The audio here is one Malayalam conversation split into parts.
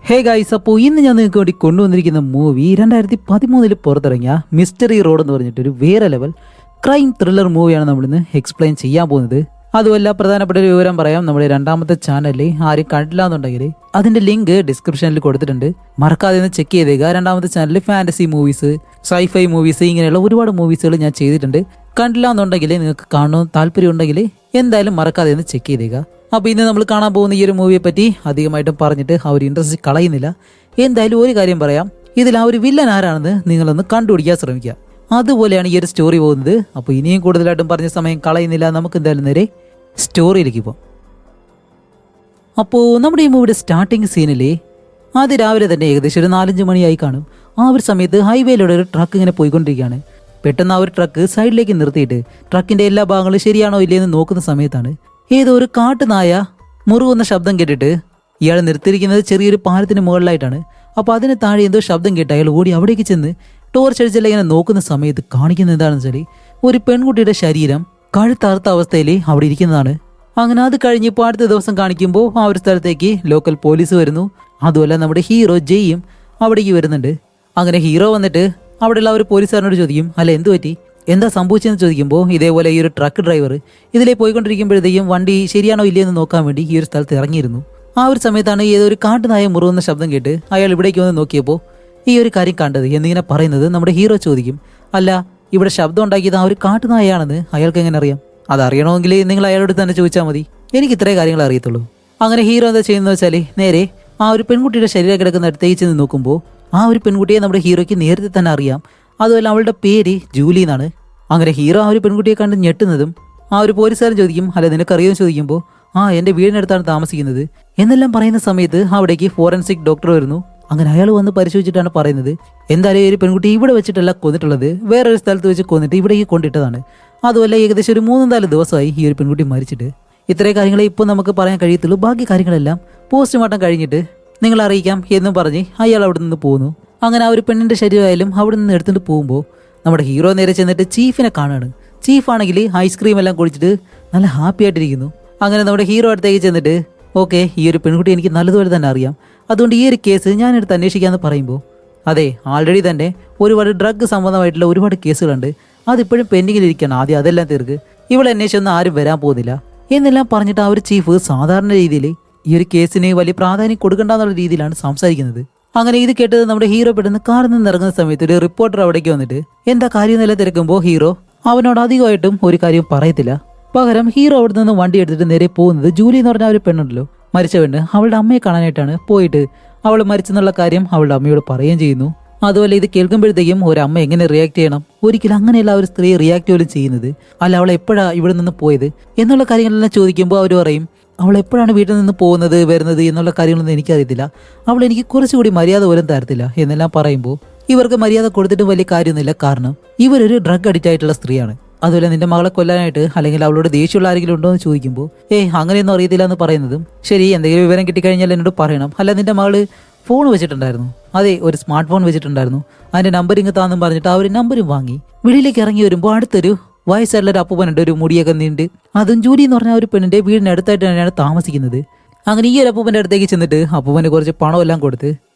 ഹേ ഗൈസ്, അപ്പോൾ ഇന്ന് ഞാൻ നിങ്ങൾക്ക് വേണ്ടി കൊണ്ടുവന്നിരിക്കുന്ന മൂവി 2013 പുറത്തിറങ്ങിയ മിസ്റ്ററി റോഡ് എന്ന് പറഞ്ഞിട്ടൊരു വേറെ ലെവൽ ക്രൈം ത്രില്ലർ മൂവിയാണ് നമ്മളിന്ന് എക്സ്പ്ലെയിൻ ചെയ്യാൻ പോകുന്നത്. അതുമല്ല, പ്രധാനപ്പെട്ട ഒരു വിവരം പറയാം. നമ്മുടെ രണ്ടാമത്തെ ചാനലിൽ ആരും കണ്ടില്ല എന്നുണ്ടെങ്കിൽ അതിന്റെ ലിങ്ക് ഡിസ്ക്രിപ്ഷനിൽ കൊടുത്തിട്ടുണ്ട്. മറക്കാതെ ഒന്ന് ചെക്ക് ചെയ്തേക്കുക. രണ്ടാമത്തെ ചാനലിൽ ഫാന്റസി മൂവീസ്, സൈഫൈ മൂവീസ്, ഇങ്ങനെയുള്ള ഒരുപാട് മൂവീസുകൾ ഞാൻ ചെയ്തിട്ടുണ്ട്. കണ്ടില്ല എന്നുണ്ടെങ്കിൽ നിങ്ങൾക്ക് കാണണമെന്ന് താല്പര്യം ഉണ്ടെങ്കിൽ എന്തായാലും മറക്കാതെ ഒന്ന് ചെക്ക് ചെയ്തേക്കുക. അപ്പോൾ ഇന്ന് നമ്മൾ കാണാൻ പോകുന്ന ഈ ഒരു മൂവിയെ പറ്റി അധികമായിട്ടും പറഞ്ഞിട്ട് ആ ഒരു ഇൻട്രസ്റ്റ് കളയുന്നില്ല. എന്തായാലും ഒരു കാര്യം പറയാം, ഇതിൽ ആ ഒരു വില്ലൻ ആരാണെന്ന് നിങ്ങളൊന്ന് കണ്ടുപിടിക്കാൻ ശ്രമിക്കുക. അതുപോലെയാണ് ഈ ഒരു സ്റ്റോറി പോകുന്നത്. അപ്പോൾ ഇനിയും കൂടുതലായിട്ടും പറഞ്ഞ സമയം കളയുന്നില്ല, നമുക്ക് എന്തായാലും നേരെ സ്റ്റോറിയിലേക്ക് പോകാം. അപ്പോൾ നമ്മുടെ ഈ മൂവിയുടെ സ്റ്റാർട്ടിങ് സീനിൽ ആദ്യം രാവിലെ തന്നെ ഏകദേശം ഒരു 4-5 മണിയായി കാണും. ആ ഒരു സമയത്ത് ഹൈവേയിലൂടെ ഒരു ട്രക്ക് ഇങ്ങനെ പോയിക്കൊണ്ടിരിക്കുകയാണ്. പെട്ടെന്ന് ആ ഒരു ട്രക്ക് സൈഡിലേക്ക് നിർത്തിയിട്ട് ട്രക്കിന്റെ എല്ലാ ഭാഗങ്ങളും ശരിയാണോ ഇല്ലയെന്ന് നോക്കുന്ന സമയത്താണ് ഏതോ ഒരു കാട്ടുനായ മുറുകുന്ന ശബ്ദം കേട്ടിട്ട് ഇയാൾ നിർത്തിയിരിക്കുന്നത് ചെറിയൊരു പാലത്തിന് മുകളിലായിട്ടാണ്. അപ്പോൾ അതിന് താഴെ എന്തോ ശബ്ദം കേട്ട് അയാൾ ഓടി അവിടേക്ക് ചെന്ന് ടോർച്ച് അടിച്ചെല്ലാം ഇങ്ങനെ നോക്കുന്ന സമയത്ത് കാണിക്കുന്നത് എന്താണെന്ന് വെച്ചാൽ ഒരു പെൺകുട്ടിയുടെ ശരീരം കഴുത്തറുത്ത അവസ്ഥയിൽ അവിടെ ഇരിക്കുന്നതാണ്. അങ്ങനെ അത് കഴിഞ്ഞ് ഇപ്പോൾ അടുത്ത ദിവസം കാണിക്കുമ്പോൾ ആ ഒരു സ്ഥലത്തേക്ക് ലോക്കൽ പോലീസ് വരുന്നു. അതുമല്ല നമ്മുടെ ഹീറോ ജെയും അവിടേക്ക് വരുന്നുണ്ട്. അങ്ങനെ ഹീറോ വന്നിട്ട് അവിടെയുള്ള ഒരു പോലീസുകാരനോട് ചോദിക്കും, അല്ല എന്ത് പറ്റി, എന്താ സംഭവിച്ചതെന്ന് ചോദിക്കുമ്പോൾ ഇതേപോലെ ഈ ഒരു ട്രക്ക് ഡ്രൈവർ ഇതിലേ പോയിക്കൊണ്ടിരിക്കുമ്പോഴത്തേക്കും വണ്ടി ശരിയാണോ ഇല്ലയെന്ന് നോക്കാൻ വേണ്ടി ഈ ഒരു സ്ഥലത്ത് ഇറങ്ങിയിരുന്നു. ആ ഒരു സമയത്താണ് ഏതോ ഒരു കാട്ടുനായ മുറുകുന്ന ശബ്ദം കേട്ട് അയാൾ ഇവിടേക്ക് വന്ന് നോക്കിയപ്പോൾ ഈ ഒരു കാര്യം കണ്ടത് എന്നിങ്ങനെ പറയുന്നത് നമ്മുടെ ഹീറോ ചോദിക്കും, അല്ല ഇവിടെ ശബ്ദം ഉണ്ടാക്കിയത് ആ ഒരു കാട്ടുനായാണെന്ന് അയാൾക്ക് എങ്ങനെ അറിയാം? അതറിയണമെങ്കിൽ നിങ്ങൾ അയാളോട് തന്നെ ചോദിച്ചാൽ മതി, എനിക്ക് ഇത്രേ കാര്യങ്ങൾ അറിയത്തുള്ളൂ. അങ്ങനെ ഹീറോ എന്താ ചെയ്യുന്നത് വെച്ചാൽ നേരെ ആ ഒരു പെൺകുട്ടിയുടെ ശരീരം കിടക്കുന്ന അടുത്തേക്ക് ചെന്ന് നോക്കുമ്പോൾ ആ ഒരു പെൺകുട്ടിയെ നമ്മുടെ ഹീറോയ്ക്ക് നേരത്തെ തന്നെ അറിയാം. അതുപോലെ അവളുടെ പേര് ജൂലി എന്നാണ്. അങ്ങനെ ഹീറോ ആ ഒരു പെൺകുട്ടിയെ കണ്ട് ഞെട്ടുന്നതും ആ ഒരു പോലീസുകാരൻ ചോദിക്കും, അല്ല നിനക്കറിയാമെന്ന് ചോദിക്കുമ്പോൾ എൻ്റെ വീടിനടുത്താണ് താമസിക്കുന്നത് എന്നെല്ലാം പറയുന്ന സമയത്ത് അവിടേക്ക് ഫോറൻസിക് ഡോക്ടർ വരുന്നു. അങ്ങനെ അയാൾ വന്ന് പരിശോധിച്ചിട്ടാണ് പറയുന്നത്, എന്തായാലും ഈ ഒരു പെൺകുട്ടി ഇവിടെ വെച്ചിട്ടല്ല കൊന്നിട്ടുള്ളത്, വേറൊരു സ്ഥലത്ത് വെച്ച് കൊന്നിട്ട് ഇവിടേക്ക് കൊണ്ടിട്ടതാണ്. അതുമല്ല ഏകദേശം ഒരു 3-4 ദിവസമായി ഈ ഒരു പെൺകുട്ടി മരിച്ചിട്ട്. ഇത്രയും കാര്യങ്ങളെ ഇപ്പോൾ നമുക്ക് പറയാൻ കഴിയത്തുള്ളൂ. ബാക്കി കാര്യങ്ങളെല്ലാം പോസ്റ്റ്മോർട്ടം കഴിഞ്ഞിട്ട് നിങ്ങൾ അറിയിക്കാം എന്നും പറഞ്ഞ് അയാൾ അവിടെ നിന്ന് പോകുന്നു. അങ്ങനെ ആ ഒരു പെണ്ണിന്റെ ശരീരമായാലും അവിടെ നിന്ന് എടുത്തിട്ട് പോകുമ്പോൾ നമ്മുടെ ഹീറോ നേരെ ചെന്നിട്ട് ചീഫിനെ കാണുകയാണ്. ചീഫാണെങ്കിൽ ഐസ്ക്രീം എല്ലാം കുടിച്ചിട്ട് നല്ല ഹാപ്പി ആയിട്ടിരിക്കുന്നു. അങ്ങനെ നമ്മുടെ ഹീറോ അടുത്തേക്ക് ചെന്നിട്ട്, ഓക്കെ, ഈ ഒരു പെൺകുട്ടി എനിക്ക് നല്ലതുപോലെ തന്നെ അറിയാം, അതുകൊണ്ട് ഈ ഒരു കേസ് ഞാൻ എടുത്ത് അന്വേഷിക്കാമെന്ന് പറയുമ്പോൾ, അതെ, ആൾറെഡി തന്നെ ഒരുപാട് ഡ്രഗ് സംബന്ധമായിട്ടുള്ള ഒരുപാട് കേസുകളുണ്ട്, അതിപ്പോഴും പെൻഡിങ്ങിലിരിക്കണം, ആദ്യം അതെല്ലാം തീർക്ക്, ഇവിടെ അന്വേഷിച്ചൊന്നും ആരും വരാൻ പോകുന്നില്ല എന്നെല്ലാം പറഞ്ഞിട്ട് ആ ഒരു ചീഫ് സാധാരണ രീതിയിൽ ഈ ഒരു കേസിന് വലിയ പ്രാധാന്യം കൊടുക്കണ്ടെന്നുള്ള രീതിയിലാണ് സംസാരിക്കുന്നത്. അങ്ങനെ ഇത് കേട്ടത് നമ്മുടെ ഹീറോ പെട്ടെന്ന് കാറിൽ നിന്ന് ഇറങ്ങുന്ന സമയത്ത് ഒരു റിപ്പോർട്ടർ അവിടേക്ക് വന്നിട്ട് എന്താ കാര്യം എന്നെല്ലാം തിരക്കുമ്പോൾ ഹീറോ അവനോട് അധികമായിട്ടും ഒരു കാര്യം പറയത്തില്ല. പകരം ഹീറോ അവിടെ നിന്ന് വണ്ടി എടുത്തിട്ട് നേരെ പോകുന്നത് ജൂലി എന്ന് പറഞ്ഞ ഒരു പെണ്ണുണ്ടല്ലോ, മരിച്ച പെണ്ണ്, അവളുടെ അമ്മയെ കാണാനായിട്ടാണ്. പോയിട്ട് അവൾ മരിച്ചെന്നുള്ള കാര്യം അവളുടെ അമ്മയോട് പറയുകയും ചെയ്യുന്നു. അതുപോലെ ഇത് കേൾക്കുമ്പോഴത്തേക്കും ഒരു അമ്മ എങ്ങനെ റിയാക്ട് ചെയ്യണം, ഒരിക്കലും അങ്ങനെയല്ല ഒരു സ്ത്രീ റിയാക്ട് പോലും ചെയ്യുന്നത്, അല്ല അവൾ എപ്പോഴാണ് ഇവിടെ നിന്ന് പോയത് എന്നുള്ള കാര്യങ്ങളെല്ലാം ചോദിക്കുമ്പോൾ അവർ പറയും, അവൾ എപ്പോഴാണ് വീട്ടിൽ നിന്ന് പോകുന്നത് വരുന്നത് എന്നുള്ള കാര്യങ്ങളൊന്നും എനിക്കറിയത്തില്ല, അവൾ എനിക്ക് കുറച്ചുകൂടി മര്യാദ പോലും തരത്തില്ല എന്നെല്ലാം പറയുമ്പോൾ ഇവർക്ക് മര്യാദ കൊടുത്തിട്ട് വലിയ കാര്യമൊന്നുമില്ല, കാരണം ഇവരൊരു ഡ്രഗ് അഡിക്റ്റ് ആയിട്ടുള്ള സ്ത്രീയാണ്. അതുപോലെ നിന്റെ മകളെ കൊല്ലാനായിട്ട് അല്ലെങ്കിൽ അവളോട് ദേഷ്യമുള്ള ആരെങ്കിലും ഉണ്ടോ എന്ന് ചോദിക്കുമ്പോൾ അങ്ങനെയൊന്നും അറിയത്തില്ല എന്ന് പറയുന്നതും, ശരി എന്തെങ്കിലും വിവരം കിട്ടിക്കഴിഞ്ഞാൽ എന്നോട് പറയണം, അല്ല നിന്റെ മകള് ഫോൺ വെച്ചിട്ടുണ്ടായിരുന്നു, അതെ ഒരു സ്മാർട്ട് ഫോൺ വെച്ചിട്ടുണ്ടായിരുന്നു, അതിന്റെ നമ്പർ ഇങ്ങ് താന്നും പറഞ്ഞിട്ട് ആ ഒരു നമ്പരും വാങ്ങി വെളിയിലേക്ക് ഇറങ്ങി വരുമ്പോൾ അടുത്തൊരു വയസ്സായിട്ടുള്ള ഒരു അപ്പൂപ്പനുണ്ട്, ഒരു മുടിയൊക്കെ നീണ്ട്, അതും ജൂലി എന്ന് പറഞ്ഞ ഒരു പെണ്ണിന്റെ വീടിന് അടുത്തായിട്ട് തന്നെയാണ് താമസിക്കുന്നത്. അങ്ങനെ ഈ ഒരു അപ്പൂപ്പന്റെ അടുത്തേക്ക് ചെന്നിട്ട് അപ്പൂപ്പന് കുറച്ച് പണമെല്ലാം കൊടുത്ത്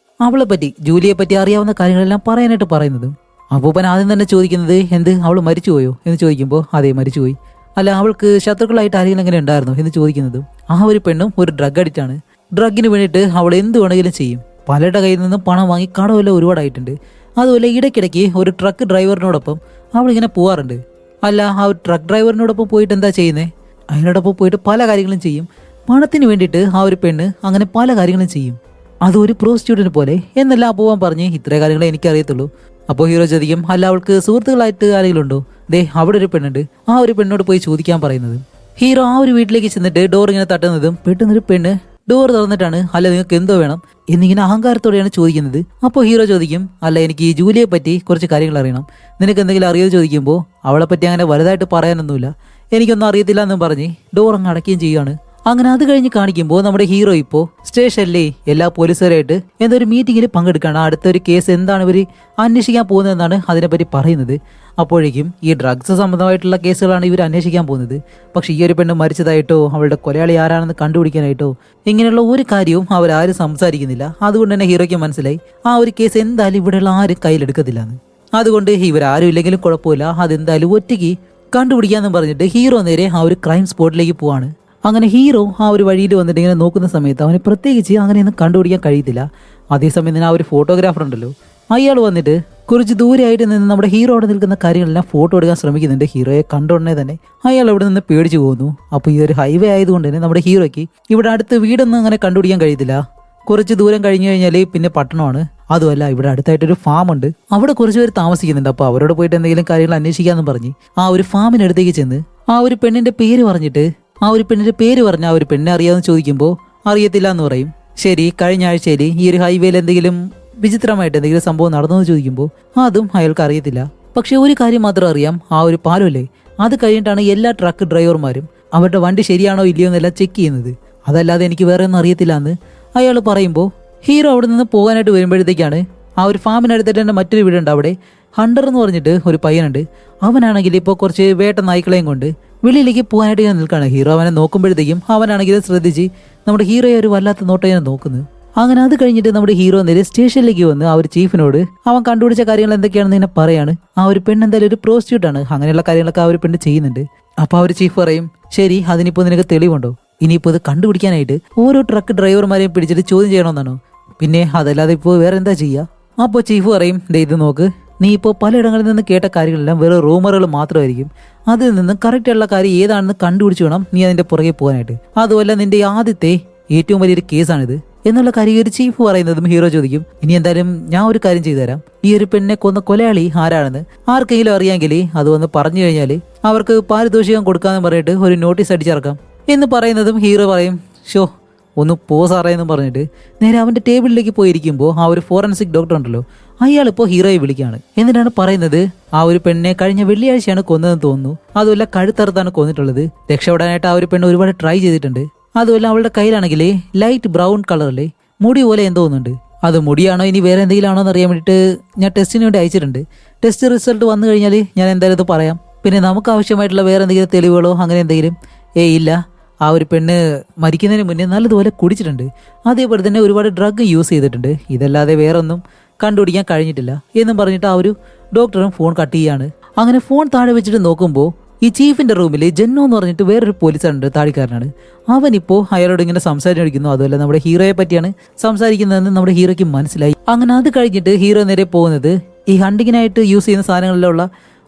അവളെ പറ്റി ജൂലിയെ പറ്റി അറിയാവുന്ന കാര്യങ്ങളെല്ലാം പറയാനായിട്ട് പറയുന്നതും അപ്പൂപ്പൻ ആദ്യം തന്നെ ചോദിക്കുന്നത്, എന്ത് അവൾ മരിച്ചുപോയോ എന്ന് ചോദിക്കുമ്പോൾ അതെ മരിച്ചുപോയി, അല്ല അവൾക്ക് ശത്രുക്കളായിട്ട് ആരെങ്കിലും എങ്ങനെ ഉണ്ടായിരുന്നു എന്ന് ചോദിക്കുന്നതും ആ ഒരു പെണ്ണും ഒരു ഡ്രഗ് അഡിക്റ്റ് ആണ്, ഡ്രഗിന് വേണ്ടിയിട്ട് അവൾ എന്ത് വേണമെങ്കിലും ചെയ്യും, പലരുടെ കയ്യിൽ നിന്നും പണം വാങ്ങി കടമെല്ലാം ഒരുപാടായിട്ടുണ്ട്. അതുപോലെ ഇടയ്ക്കിടയ്ക്ക് ഒരു ട്രക്ക് ഡ്രൈവറിനോടൊപ്പം അവളിങ്ങനെ പോവാറുണ്ട്. അല്ല ആ ഒരു ട്രക്ക് ഡ്രൈവറിനോടൊപ്പം പോയിട്ട് എന്താ ചെയ്യുന്നത്, അതിനോടൊപ്പം പോയിട്ട് പല കാര്യങ്ങളും ചെയ്യും, പണത്തിന് വേണ്ടിയിട്ട് ആ ഒരു പെണ്ണ് അങ്ങനെ പല കാര്യങ്ങളും ചെയ്യും, അതൊരു പ്രോസ്റ്റിറ്റ്യൂട്ടിനെ പോലെ എന്നെല്ലാം പോവാൻ പറഞ്ഞ് ഇത്രേ കാര്യങ്ങളെ എനിക്കറിയത്തുള്ളൂ. അപ്പോൾ ഹീറോ ചോദിക്കും, അല്ല അവൾക്ക് സുഹൃത്തുക്കളായിട്ട് ആരെങ്കിലും ഉണ്ടോ, ദേ അവിടെ ഒരു പെണ്ണുണ്ട്, ആ ഒരു പെണ്ണോട് പോയി ചോദിക്കാൻ പറയുന്നത്. ഹീറോ ആ ഒരു വീട്ടിലേക്ക് ചെന്നിട്ട് ഡോർ ഇങ്ങനെ തട്ടുന്നതും പെട്ടെന്നൊരു പെണ്ണ് ഡോർ തുറന്നിട്ടാണ്, അല്ല നിങ്ങൾക്ക് എന്തോ വേണം എന്നിങ്ങനെ അഹങ്കാരത്തോടെയാണ് ചോദിക്കുന്നത്. അപ്പോൾ ഹീറോ ചോദിക്കും, അല്ല എനിക്ക് ഈ ജൂലിയെ പറ്റി കുറച്ച് കാര്യങ്ങൾ അറിയണം, നിനക്ക് എന്തെങ്കിലും അറിയാതെ ചോദിക്കുമ്പോൾ അവളെ പറ്റി അങ്ങനെ വലുതായിട്ട് പറയാനൊന്നുമില്ല, എനിക്കൊന്നും അറിയത്തില്ല എന്നും പറഞ്ഞ് ഡോർ അങ്ങ് അടയ്ക്കുകയും ചെയ്യുകയാണ്. അങ്ങനെ അത് കഴിഞ്ഞ് കാണിക്കുമ്പോൾ നമ്മുടെ ഹീറോ ഇപ്പോൾ സ്റ്റേഷനിലെ എല്ലാ പോലീസുകാരായിട്ട് എന്തൊരു മീറ്റിംഗിൽ പങ്കെടുക്കുകയാണ്. അടുത്തൊരു കേസ് എന്താണ് ഇവർ അന്വേഷിക്കാൻ പോകുന്നതെന്നാണ് അതിനെപ്പറ്റി പറയുന്നത്. അപ്പോഴേക്കും ഈ ഡ്രഗ്സ് സംബന്ധമായിട്ടുള്ള കേസുകളാണ് ഇവർ അന്വേഷിക്കാൻ പോകുന്നത്. പക്ഷേ ഈ ഒരു പെണ്ണ് മരിച്ചതായിട്ടോ അവളുടെ കൊലയാളി ആരാണെന്ന് കണ്ടുപിടിക്കാനായിട്ടോ ഇങ്ങനെയുള്ള ഒരു കാര്യവും അവരാരും സംസാരിക്കുന്നില്ല. അതുകൊണ്ട് തന്നെ ഹീറോയ്ക്ക് മനസ്സിലായി ആ ഒരു കേസ് എന്തായാലും ഇവിടെയുള്ള ആരും കയ്യിലെടുക്കത്തില്ലാന്ന്. അതുകൊണ്ട് ഇവരാരും ഇല്ലെങ്കിലും കുഴപ്പമില്ല, അതെന്തായാലും ഒറ്റയ്ക്ക് കണ്ടുപിടിക്കാമെന്ന് പറഞ്ഞിട്ട് ഹീറോ നേരെ ആ ഒരു ക്രൈം സ്പോട്ടിലേക്ക് പോവാണ്. അങ്ങനെ ഹീറോ ആ ഒരു വഴിയിൽ വന്നിട്ട് ഇങ്ങനെ നോക്കുന്ന സമയത്ത് അവന് പ്രത്യേകിച്ച് അങ്ങനെയൊന്നും കണ്ടുപിടിക്കാൻ കഴിയത്തില്ല. അതേസമയം തന്നെ ആ ഒരു ഫോട്ടോഗ്രാഫർ ഉണ്ടല്ലോ, അയാൾ വന്നിട്ട് കുറച്ച് ദൂരെയായിട്ട് നിന്ന് നമ്മുടെ ഹീറോ അവിടെ നിൽക്കുന്ന കാര്യങ്ങളെല്ലാം ഫോട്ടോ എടുക്കാൻ ശ്രമിക്കുന്നുണ്ട്. ഹീറോയെ കണ്ടുടനെ തന്നെ അയാൾ അവിടെ നിന്ന് പേടിച്ചു പോകുന്നു. അപ്പോൾ ഈ ഒരു ഹൈവേ ആയതുകൊണ്ട് തന്നെ നമ്മുടെ ഹീറോയ്ക്ക് ഇവിടെ അടുത്ത് വീടൊന്നും അങ്ങനെ കണ്ടുപിടിക്കാൻ കഴിയത്തില്ല. കുറച്ച് ദൂരം കഴിഞ്ഞു കഴിഞ്ഞാൽ പിന്നെ പട്ടണമാണ്. അതുമല്ല ഇവിടെ അടുത്തായിട്ടൊരു ഫാം ഉണ്ട്, അവിടെ കുറച്ച് പേര് താമസിക്കുന്നുണ്ട്. അപ്പോൾ അവരോട് പോയിട്ട് എന്തെങ്കിലും കാര്യങ്ങൾ അന്വേഷിക്കാമെന്ന് പറഞ്ഞ് ആ ഒരു ഫാമിനടുത്തേക്ക് ചെന്ന് ആ ഒരു പെണ്ണിന്റെ പേര് പറഞ്ഞിട്ട് ആ ഒരു പെണ്ണിനെ അറിയാമെന്ന് ചോദിക്കുമ്പോൾ അറിയത്തില്ല എന്ന് പറയും. ശരി, കഴിഞ്ഞ ആഴ്ചയിൽ ഈ ഒരു ഹൈവേയിൽ എന്തെങ്കിലും വിചിത്രമായിട്ട് എന്തെങ്കിലും സംഭവം നടന്നു ചോദിക്കുമ്പോൾ അതും അയാൾക്ക് അറിയത്തില്ല. പക്ഷെ ഒരു കാര്യം മാത്രം അറിയാം, ആ ഒരു പാലമല്ലേ അത് കഴിഞ്ഞിട്ടാണ് എല്ലാ ട്രക്ക് ഡ്രൈവർമാരും അവരുടെ വണ്ടി ശരിയാണോ ഇല്ലയോ എന്നെല്ലാം ചെക്ക് ചെയ്യുന്നത്. അതല്ലാതെ എനിക്ക് വേറെ ഒന്നും അറിയത്തില്ല എന്ന് അയാൾ പറയുമ്പോൾ ഹീറോ അവിടെ നിന്ന് പോകാനായിട്ട് വരുമ്പോഴത്തേക്കാണ് ആ ഒരു ഫാമിനടുത്തായിട്ട് തന്നെ മറ്റൊരു വീടുണ്ട്. അവിടെ ഹണ്ടർ എന്ന് പറഞ്ഞിട്ട് ഒരു പയ്യനുണ്ട്. അവനാണെങ്കിൽ ഇപ്പോൾ കുറച്ച് വേട്ട നായ്ക്കളെയും കൊണ്ട് വെളിയിലേക്ക് പോകാനായിട്ട് ഞാൻ നിൽക്കുകയാണ്. ഹീറോ അവനെ നോക്കുമ്പോഴത്തേക്കും അവനാണെങ്കിലും ശ്രദ്ധിച്ച് നമ്മുടെ ഹീറോയെ ഒരു വല്ലാത്ത നോട്ടം നോക്കുന്നത്. അങ്ങനെ അത് കഴിഞ്ഞിട്ട് നമ്മുടെ ഹീറോ നേരെ സ്റ്റേഷനിലേക്ക് വന്ന് ആ ഒരു ചീഫിനോട് അവൻ കണ്ടുപിടിച്ച കാര്യങ്ങൾ എന്തൊക്കെയാണെന്ന് ഇങ്ങനെ പറയാണ്. ആ ഒരു പെണ്ണ് എന്തായാലും ഒരു പ്രോസ്റ്റിറ്റ്യൂട്ടാണ്, അങ്ങനെയുള്ള കാര്യങ്ങളൊക്കെ ആ ഒരു പെണ്ണ് ചെയ്യുന്നുണ്ട്. അപ്പോൾ ആ ഒരു ചീഫ് പറയും, ശരി അതിനിപ്പോൾ നിനക്ക് തെളിവുണ്ടോ? ഇനിയിപ്പോൾ ഇത് കണ്ടുപിടിക്കാനായിട്ട് ഓരോ ട്രക്ക് ഡ്രൈവർമാരെയും പിടിച്ചിട്ട് ചോദ്യം ചെയ്യണമെന്നാണോ? പിന്നെ അതല്ലാതെ ഇപ്പോൾ വേറെ എന്താ ചെയ്യുക? അപ്പോൾ ചീഫ് പറയും, ഇത് നോക്ക്, നീ ഇപ്പോൾ പലയിടങ്ങളിൽ നിന്ന് കേട്ട കാര്യങ്ങളെല്ലാം വെറും റൂമറുകൾ മാത്രമായിരിക്കും. അതിൽ നിന്ന് കറക്റ്റുള്ള കാര്യം ഏതാണെന്ന് കണ്ടുപിടിച്ച് വേണം നീ അതിൻ്റെ പുറകെ പോകാനായിട്ട്. അതുമല്ല നിന്റെ ആദ്യത്തെ ഏറ്റവും വലിയൊരു കേസാണിത് എന്നുള്ള കാര്യം ഒരു ചീഫ് പറയുന്നതും ഹീറോ ചോദിക്കും, ഇനി എന്തായാലും ഞാൻ ഒരു കാര്യം ചെയ്തു തരാം, ഈ ഒരു പെണ്ണിനെ കൊന്ന കൊലയാളി ആരാണെന്ന് ആർക്കെങ്കിലും അറിയാമെങ്കിൽ അത് വന്ന് പറഞ്ഞു കഴിഞ്ഞാൽ അവർക്ക് പാരിതോഷികം കൊടുക്കാമെന്ന് പറഞ്ഞിട്ട് ഒരു നോട്ടീസ് അടിച്ചിറക്കാം എന്ന് പറയുന്നതും ഹീറോ പറയും, ഷോ ഒന്ന് പോസാറേന്ന് പറഞ്ഞിട്ട് നേരെ അവൻ്റെ ടേബിളിലേക്ക് പോയിരിക്കുമ്പോൾ ആ ഒരു ഫോറൻസിക് ഡോക്ടർ ഉണ്ടല്ലോ, അയാളിപ്പോൾ ഹീറോയെ വിളിക്കുകയാണ്. എന്നിട്ടാണ് പറയുന്നത്, ആ ഒരു പെണ്ണിനെ കഴിഞ്ഞ വെള്ളിയാഴ്ചയാണ് കൊന്നതെന്ന് തോന്നുന്നു. അതുമല്ല കഴുത്തറുത്താണ് കൊന്നിട്ടുള്ളത്. രക്ഷപ്പെടാനായിട്ട് ആ ഒരു പെണ്ണ് ഒരുപാട് ട്രൈ ചെയ്തിട്ടുണ്ട്. അതുമല്ല അവളുടെ കയ്യിലാണെങ്കിൽ ലൈറ്റ് ബ്രൗൺ കളറിലെ മുടി പോലെ എന്തോ ഒന്നുണ്ട്. അത് മുടിയാണോ ഇനി വേറെ എന്തെങ്കിലും ആണോ എന്ന് അറിയാൻ വേണ്ടിയിട്ട് ഞാൻ ടെസ്റ്റിന് വേണ്ടി അയച്ചിട്ടുണ്ട്. ടെസ്റ്റ് റിസൾട്ട് വന്നു കഴിഞ്ഞാൽ ഞാൻ എന്തായാലും ഇത് പറയാം. പിന്നെ നമുക്ക് ആവശ്യമായിട്ടുള്ള വേറെ എന്തെങ്കിലും തെളിവുകളോ അങ്ങനെ എന്തെങ്കിലും ഇല്ല. ആ ഒരു പെണ്ണ് മരിക്കുന്നതിന് മുന്നേ നല്ലതുപോലെ കുടിച്ചിട്ടുണ്ട്, അതേപോലെ തന്നെ ഒരുപാട് ഡ്രഗ് യൂസ് ചെയ്തിട്ടുണ്ട്. ഇതല്ലാതെ വേറെ ഒന്നും കണ്ടുപിടിക്കാൻ കഴിഞ്ഞിട്ടില്ല എന്നും പറഞ്ഞിട്ട് ആ ഒരു ഡോക്ടറും ഫോൺ കട്ട് ചെയ്യാണ്. അങ്ങനെ ഫോൺ താഴെ വെച്ചിട്ട് നോക്കുമ്പോൾ ഈ ചീഫിന്റെ റൂമിൽ ജെന്നോ എന്ന് പറഞ്ഞിട്ട് വേറൊരു പോലീസുണ്ട്, താടിക്കാരനാണ്. അവനിപ്പോൾ അയാളോട് ഇങ്ങനെ സംസാരിക്കുന്നു. അതുമല്ല നമ്മുടെ ഹീറോയെ പറ്റിയാണ് സംസാരിക്കുന്നതെന്ന് നമ്മുടെ ഹീറോയ്ക്ക് മനസ്സിലായി. അങ്ങനെ അത് കഴിഞ്ഞിട്ട് ഹീറോ നേരെ പോകുന്നത് ഈ ഹണ്ടിങ്ങിനായിട്ട് യൂസ് ചെയ്യുന്ന സാധനങ്ങളിലുള്ള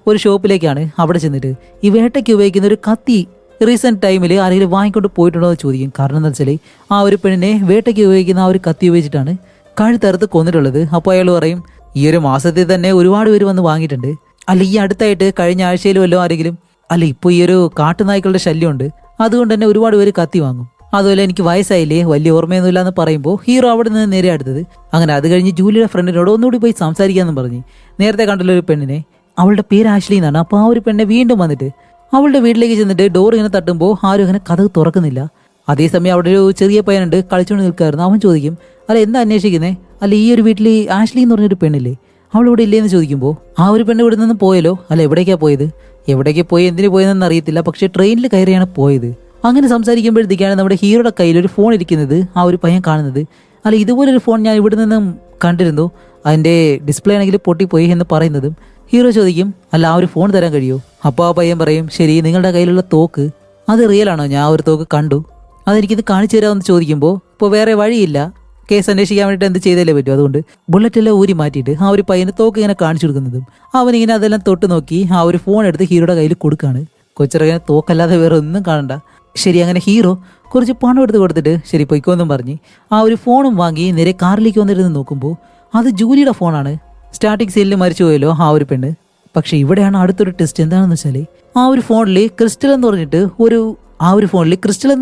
ഒരു ഷോപ്പിലേക്കാണ്. അവിടെ ചെന്നിട്ട് ഈ വേട്ടയ്ക്ക് ഉപയോഗിക്കുന്ന ഒരു കത്തി റീസെന്റ് ടൈമിൽ ആരെങ്കിലും വാങ്ങിക്കൊണ്ട് പോയിട്ടുണ്ടോ എന്ന് ചോദിക്കും. കാരണം എന്താ വെച്ചാൽ ആ ഒരു പെണ്ണിനെ വേട്ടയ്ക്ക് ഉപയോഗിക്കുന്ന ആ ഒരു കത്തി ഉപയോഗിച്ചിട്ടാണ് കഴുത്തറുത്ത് കൊന്നിട്ടുള്ളത്. അപ്പോൾ അയാൾ പറയും, ഈ ഒരു മാസത്തിൽ തന്നെ ഒരുപാട് പേര് വന്ന് വാങ്ങിയിട്ടുണ്ട്. അല്ല ഈ അടുത്തായിട്ട് കഴിഞ്ഞ ആഴ്ചയിൽ വല്ലതും ആരെങ്കിലും, അല്ല ഇപ്പോൾ ഈ ഒരു കാട്ടുനായ്ക്കളുടെ ശല്യമുണ്ട്, അതുകൊണ്ട് തന്നെ ഒരുപാട് പേര് കത്തി വാങ്ങും. അതുപോലെ എനിക്ക് വയസ്സായില്ലേ, വലിയ ഓർമ്മയൊന്നുമില്ല എന്ന് പറയുമ്പോൾ ഹീറോ അവിടെ നിന്ന് നേരെ അടുത്തത്. അങ്ങനെ അത് കഴിഞ്ഞ് ജൂലിയുടെ ഫ്രണ്ടിനോട് ഒന്നുകൂടി പോയി സംസാരിക്കാമെന്ന് പറഞ്ഞ് നേരത്തെ കണ്ടുള്ള ഒരു പെണ്ണിനെ, അവളുടെ പേര് ആഷ്ലി എന്നാണ്. അപ്പോൾ ആ ഒരു പെണ്ണെ വീണ്ടും വന്നിട്ട് അവളുടെ വീട്ടിലേക്ക് ചെന്നിട്ട് ഡോർ ഇങ്ങനെ തട്ടുമ്പോൾ ആരും അങ്ങനെ കഥ തുറക്കുന്നില്ല. അതേസമയം അവിടെ ഒരു ചെറിയ പയ്യനുണ്ട് കളിച്ചുകൊണ്ട് നിൽക്കായിരുന്നു. അവൻ ചോദിക്കും, അല്ല എന്താ അന്വേഷിക്കുന്നേ? അല്ല ഈ ഒരു വീട്ടിൽ ആഷ്ലി എന്ന് പറഞ്ഞൊരു പെണ്ണില്ലേ, അവളിവിടെ ഇല്ലേന്ന് ചോദിക്കുമ്പോൾ ആ ഒരു പെണ്ണ് ഇവിടെ നിന്ന് പോയല്ലോ. അല്ല എവിടേക്കാ പോയത്? എവിടേക്ക് പോയി എന്തിനു പോയതെന്ന് അറിയത്തില്ല, പക്ഷേ ട്രെയിനിൽ കയറിയാണ് പോയത്. അങ്ങനെ സംസാരിക്കുമ്പോഴത്തേക്കാണ് നമ്മുടെ ഹീറോയുടെ കയ്യിൽ ഒരു ഫോൺ ഇരിക്കുന്നത് ആ ഒരു പയ്യൻ കാണുന്നത്. അല്ല ഇതുപോലൊരു ഫോൺ ഞാൻ ഇവിടെ നിന്നും കണ്ടിരുന്നു, അതിൻ്റെ ഡിസ്പ്ലേ ആണെങ്കിൽ പൊട്ടിപ്പോയി എന്ന് പറയുന്നതും ഹീറോ ചോദിക്കും, അല്ല ആ ഒരു ഫോൺ തരാൻ കഴിയുമോ? അപ്പോൾ ആ പയ്യൻ പറയും, ശരി നിങ്ങളുടെ കയ്യിലുള്ള തോക്ക് അത് റിയൽ ആണോ? ഞാൻ ഒരു തോക്ക് കണ്ടു, അതെനിക്കിത് കാണിച്ചു തരാമെന്ന് ചോദിക്കുമ്പോൾ ഇപ്പോൾ വേറെ വഴിയില്ല, കേസ് അന്വേഷിക്കാൻ വേണ്ടിയിട്ട് എന്ത് ചെയ്തല്ലേ പറ്റും, അതുകൊണ്ട് ബുള്ളറ്റെല്ലാം ഊരി മാറ്റിയിട്ട് ആ ഒരു പയ്യന് തോക്ക് ഇങ്ങനെ കാണിച്ചു കൊടുക്കുന്നതും അവനിങ്ങനെ അതെല്ലാം തൊട്ട് നോക്കി ആ ഒരു ഫോൺ എടുത്ത് ഹീറോയുടെ കയ്യിൽ കൊടുക്കുകയാണ്. കൊച്ചിറങ്ങനെ തോക്കല്ലാതെ വേറെ ഒന്നും കാണണ്ട. ശരി അങ്ങനെ ഹീറോ കുറച്ച് പണം എടുത്ത് കൊടുത്തിട്ട് ശരി പൊയ്ക്കോന്നും പറഞ്ഞ് ആ ഒരു ഫോണും വാങ്ങി നേരെ കാറിലേക്ക് വന്നിരുന്ന് നോക്കുമ്പോൾ അത് ജൂലിയുടെ ഫോണാണ്. സ്റ്റാർട്ടിങ് സീനിൽ മരിച്ചു പോയല്ലോ ആ ഒരു പെണ്ണ്. പക്ഷെ ഇവിടെയാണ് അടുത്തൊരു ടെസ്റ്റ്. എന്താണെന്ന് വെച്ചാൽ ആ ഒരു ഫോണിൽ ക്രിസ്റ്റൽ എന്ന്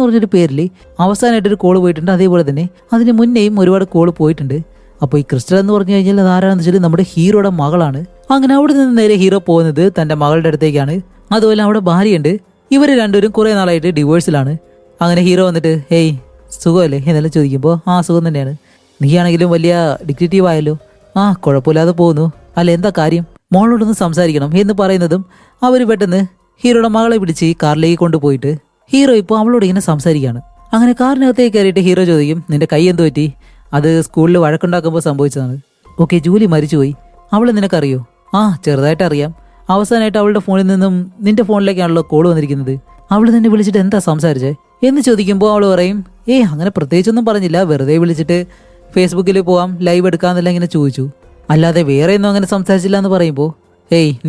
പറഞ്ഞൊരു പേരിൽ അവസാനമായിട്ടൊരു കോള് പോയിട്ടുണ്ട്. അതേപോലെ തന്നെ അതിന് മുന്നേയും ഒരുപാട് കോള് പോയിട്ടുണ്ട്. അപ്പോൾ ഈ ക്രിസ്റ്റൽ എന്ന് പറഞ്ഞു കഴിഞ്ഞാൽ അത് ആരാണെന്ന് വെച്ചാൽ നമ്മുടെ ഹീറോയുടെ മകളാണ്. അങ്ങനെ അവിടെ നിന്ന് നേരെ ഹീറോ പോകുന്നത് തൻ്റെ മകളുടെ അടുത്തേക്കാണ്. അതുപോലെ അവിടെ ഭാര്യയുണ്ട്. ഇവർ രണ്ടുപേരും കുറേ നാളായിട്ട് ഡിവോഴ്സിലാണ്. അങ്ങനെ ഹീറോ വന്നിട്ട് ഏയ് സുഖമല്ലേ എന്നെല്ലാം ചോദിക്കുമ്പോൾ ആ സുഖം തന്നെയാണ്, നീയാണെങ്കിലും വലിയ ഡിറ്റക്റ്റീവ് ആയല്ലോ, ആ കുഴപ്പമില്ലാതെ പോകുന്നു, അല്ല എന്താ കാര്യം, മോളോടൊന്ന് സംസാരിക്കണം എന്ന് പറയുന്നതും അവർ പെട്ടെന്ന് ഹീറോയുടെ മകളെ പിടിച്ച് കാറിലേക്ക് കൊണ്ടുപോയിട്ട് ഹീറോ ഇപ്പോൾ അവളോട് ഇങ്ങനെ സംസാരിക്കുകയാണ്. അങ്ങനെ കാറിനകത്തേക്ക് കയറിയിട്ട് ഹീറോ ചോദിക്കും നിന്റെ കൈ എന്ത് പറ്റി, അത് സ്കൂളിൽ വഴക്കുണ്ടാക്കുമ്പോൾ സംഭവിച്ചതാണ്. ഓക്കെ, ജൂലി മരിച്ചുപോയി, അവളെ നിനക്കറിയോ? ആ ചെറുതായിട്ട് അറിയാം, അവസാനമായിട്ട് അവളുടെ ഫോണിൽ നിന്നും നിന്റെ ഫോണിലേക്കാണല്ലോ കോൾ വന്നിരിക്കുന്നത്, അവൾ തന്നെ വിളിച്ചിട്ട് എന്താ സംസാരിച്ചേ എന്ന് ചോദിക്കുമ്പോൾ അവൾ പറയും അങ്ങനെ പ്രത്യേകിച്ചൊന്നും പറഞ്ഞില്ല, വെറുതെ വിളിച്ചിട്ട് ഫേസ്ബുക്കിൽ പോവാം ലൈവ് എടുക്കാമെന്നെല്ലാം ഇങ്ങനെ ചോദിച്ചു, അല്ലാതെ വേറെ ഒന്നും അങ്ങനെ സംസാരിച്ചില്ല എന്ന് പറയുമ്പോൾ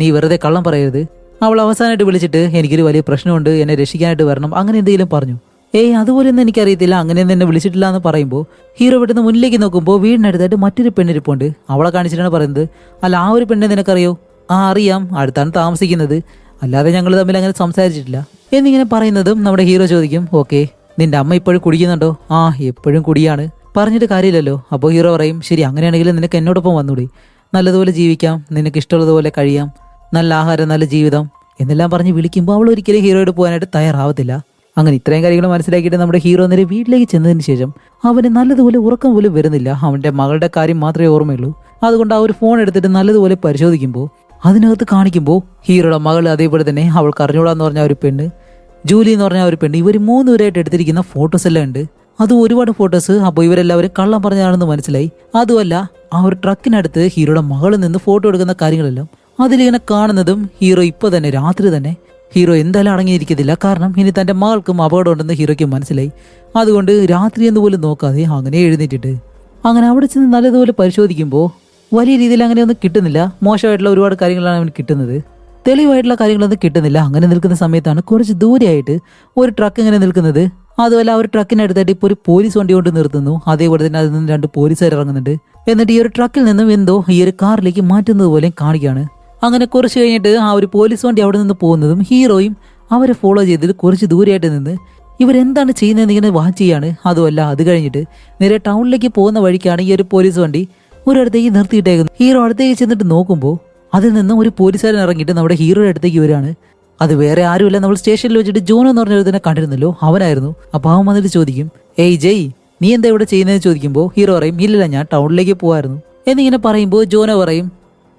നീ വെറുതെ കള്ളം പറയരുത്, അവൾ അവസാനമായിട്ട് വിളിച്ചിട്ട് എനിക്കൊരു വലിയ പ്രശ്നമുണ്ട്, എന്നെ രക്ഷിക്കാനായിട്ട് വരണം, അങ്ങനെ എന്തെങ്കിലും പറഞ്ഞു. അതുപോലെയൊന്നും എനിക്കറിയത്തില്ല, അങ്ങനെയൊന്നും എന്നെ വിളിച്ചിട്ടില്ല എന്ന് പറയുമ്പോൾ ഹീറോ പെട്ടെന്ന് മുന്നിലേക്ക് നോക്കുമ്പോൾ വീടിനടുത്തായിട്ട് മറ്റൊരു പെണ്ണിരിപ്പുണ്ട്. അവളെ കാണിച്ചിട്ടാണ് പറയുന്നത്, അല്ല ആ ഒരു പെണ്ണെ നിനക്കറിയോ? ആ അറിയാം, അടുത്താണ് താമസിക്കുന്നത്, അല്ലാതെ ഞങ്ങൾ തമ്മിൽ അങ്ങനെ സംസാരിച്ചിട്ടില്ല എന്നിങ്ങനെ പറയുന്നതും നമ്മുടെ ഹീറോ ചോദിക്കും ഓക്കെ നിന്റെ അമ്മ ഇപ്പോഴും കുടിക്കുന്നുണ്ടോ? ആ എപ്പോഴും കുടിയാണ്, പറഞ്ഞിട്ട് കാര്യമില്ലല്ലോ. അപ്പോൾ ഹീറോ പറയും ശരി അങ്ങനെയാണെങ്കിൽ നിനക്ക് എന്നോടൊപ്പം വന്നൂടി, നല്ലതുപോലെ ജീവിക്കാം, നിനക്ക് ഇഷ്ടമുള്ളതുപോലെ കഴിയാം, നല്ല ആഹാരം നല്ല ജീവിതം എന്നെല്ലാം പറഞ്ഞ് വിളിക്കുമ്പോൾ അവൾ ഒരിക്കലും ഹീറോയോട് പോകാനായിട്ട് തയ്യാറാവത്തില്ല. അങ്ങനെ ഇത്രയും കാര്യങ്ങൾ മനസ്സിലാക്കിയിട്ട് നമ്മുടെ ഹീറോ നേരെ വീട്ടിലേക്ക് ചെന്നതിന് ശേഷം അവന് നല്ലതുപോലെ ഉറക്കം പോലും വരുന്നില്ല, അവൻ്റെ മകളുടെ കാര്യം മാത്രമേ ഓർമ്മയുള്ളൂ. അതുകൊണ്ട് ആ ഒരു ഫോൺ എടുത്തിട്ട് നല്ലതുപോലെ പരിശോധിക്കുമ്പോൾ അതിനകത്ത് കാണിക്കുമ്പോൾ ഹീറോയുടെ മകൾ, അതേപോലെ തന്നെ അവൾക്ക് അറിഞ്ഞൂടാന്ന് പറഞ്ഞ ഒരു പെണ്ണ്, ജൂലി എന്ന് പറഞ്ഞ ഒരു പെണ്ണ്, ഇവർ 3 പേരായിട്ട് എടുത്തിരിക്കുന്ന ഫോട്ടോസ് എല്ലാം ഉണ്ട്. അത് ഒരുപാട് ഫോട്ടോസ്. അപ്പോൾ ഇവരെല്ലാവരും കള്ളം പറഞ്ഞാണെന്ന് മനസ്സിലായി. അതുമല്ല ആ ഒരു ട്രക്കിനടുത്ത് ഹീറോയുടെ മകളിൽ നിന്ന് ഫോട്ടോ എടുക്കുന്ന കാര്യങ്ങളെല്ലാം അതിലിങ്ങനെ കാണുന്നതും ഹീറോ ഇപ്പോൾ തന്നെ രാത്രി തന്നെ ഹീറോ എന്തായാലും അടങ്ങിയിരിക്കത്തില്ല, കാരണം ഇനി തൻ്റെ മകൾക്കും അപകടമുണ്ടെന്ന് ഹീറോയ്ക്ക് മനസ്സിലായി. അതുകൊണ്ട് രാത്രി എന്ന് പോലും നോക്കാതെ അങ്ങനെ എഴുന്നേറ്റിട്ട് അങ്ങനെ അവിടെ ചെന്ന് നല്ലതുപോലെ പരിശോധിക്കുമ്പോൾ വലിയ രീതിയിൽ അങ്ങനെയൊന്നും കിട്ടുന്നില്ല, മോശമായിട്ടുള്ള ഒരുപാട് കാര്യങ്ങളാണ് അവന് കിട്ടുന്നത്, തെളിവായിട്ടുള്ള കാര്യങ്ങളൊന്നും കിട്ടുന്നില്ല. അങ്ങനെ നിൽക്കുന്ന സമയത്താണ് കുറച്ച് ദൂരെയായിട്ട് ഒരു ട്രക്ക് ഇങ്ങനെ നിൽക്കുന്നത്. അതുമല്ല ആ ഒരു ട്രക്കിനടുത്തായിട്ട് ഇപ്പോൾ ഒരു പോലീസ് വണ്ടി കൊണ്ട് നിർത്തുന്നു, അതേപോലെ തന്നെ അതിൽ നിന്ന് 2 പോലീസുകാർ ഇറങ്ങുന്നുണ്ട്. എന്നിട്ട് ഈ ഒരു ട്രക്കിൽ നിന്നും എന്തോ ഈ ഒരു കാറിലേക്ക് മാറ്റുന്നത് പോലെ കാണിക്കുകയാണ്. അങ്ങനെ കുറച്ച് കഴിഞ്ഞിട്ട് ആ ഒരു പോലീസ് വണ്ടി അവിടെ നിന്ന് പോകുന്നതും ഹീറോയും അവരെ ഫോളോ ചെയ്തിട്ട് കുറച്ച് ദൂരെയായിട്ട് നിന്ന് ഇവരെന്താണ് ചെയ്യുന്നതെന്ന് ഇങ്ങനെ വാച്ച് ചെയ്യാണ്. അതുമല്ല അത് കഴിഞ്ഞിട്ട് നേരെ ടൗണിലേക്ക് പോകുന്ന വഴിക്കാണ് ഈ ഒരു പോലീസ് വണ്ടി ഒരിടത്തേക്ക് നിർത്തിയിട്ടേക്കുന്നത്. ഹീറോ അടുത്തേക്ക് ചെന്നിട്ട് നോക്കുമ്പോൾ അതിൽ നിന്നും ഒരു പോലീസുകാരൻ ഇറങ്ങിയിട്ട് നമ്മുടെ ഹീറോയുടെ അടുത്തേക്ക് വരികയാണ്. അത് വേറെ ആരുമില്ല, നമ്മൾ സ്റ്റേഷനിൽ വെച്ചിട്ട് ജോൺ എന്ന് പറഞ്ഞൊരു തന്നെ കണ്ടിരുന്നല്ലോ, അവനായിരുന്നു. അപ്പോൾ അവൻ വന്നിട്ട് ചോദിക്കും ജയ് നീ എന്താ ഇവിടെ ചെയ്യുന്നതെന്ന് ചോദിക്കുമ്പോൾ ഹീറോ പറയും ഇല്ലില്ല ഞാൻ ടൗണിലേക്ക് പോകായിരുന്നു എന്നിങ്ങനെ പറയുമ്പോൾ ജോനോ പറയും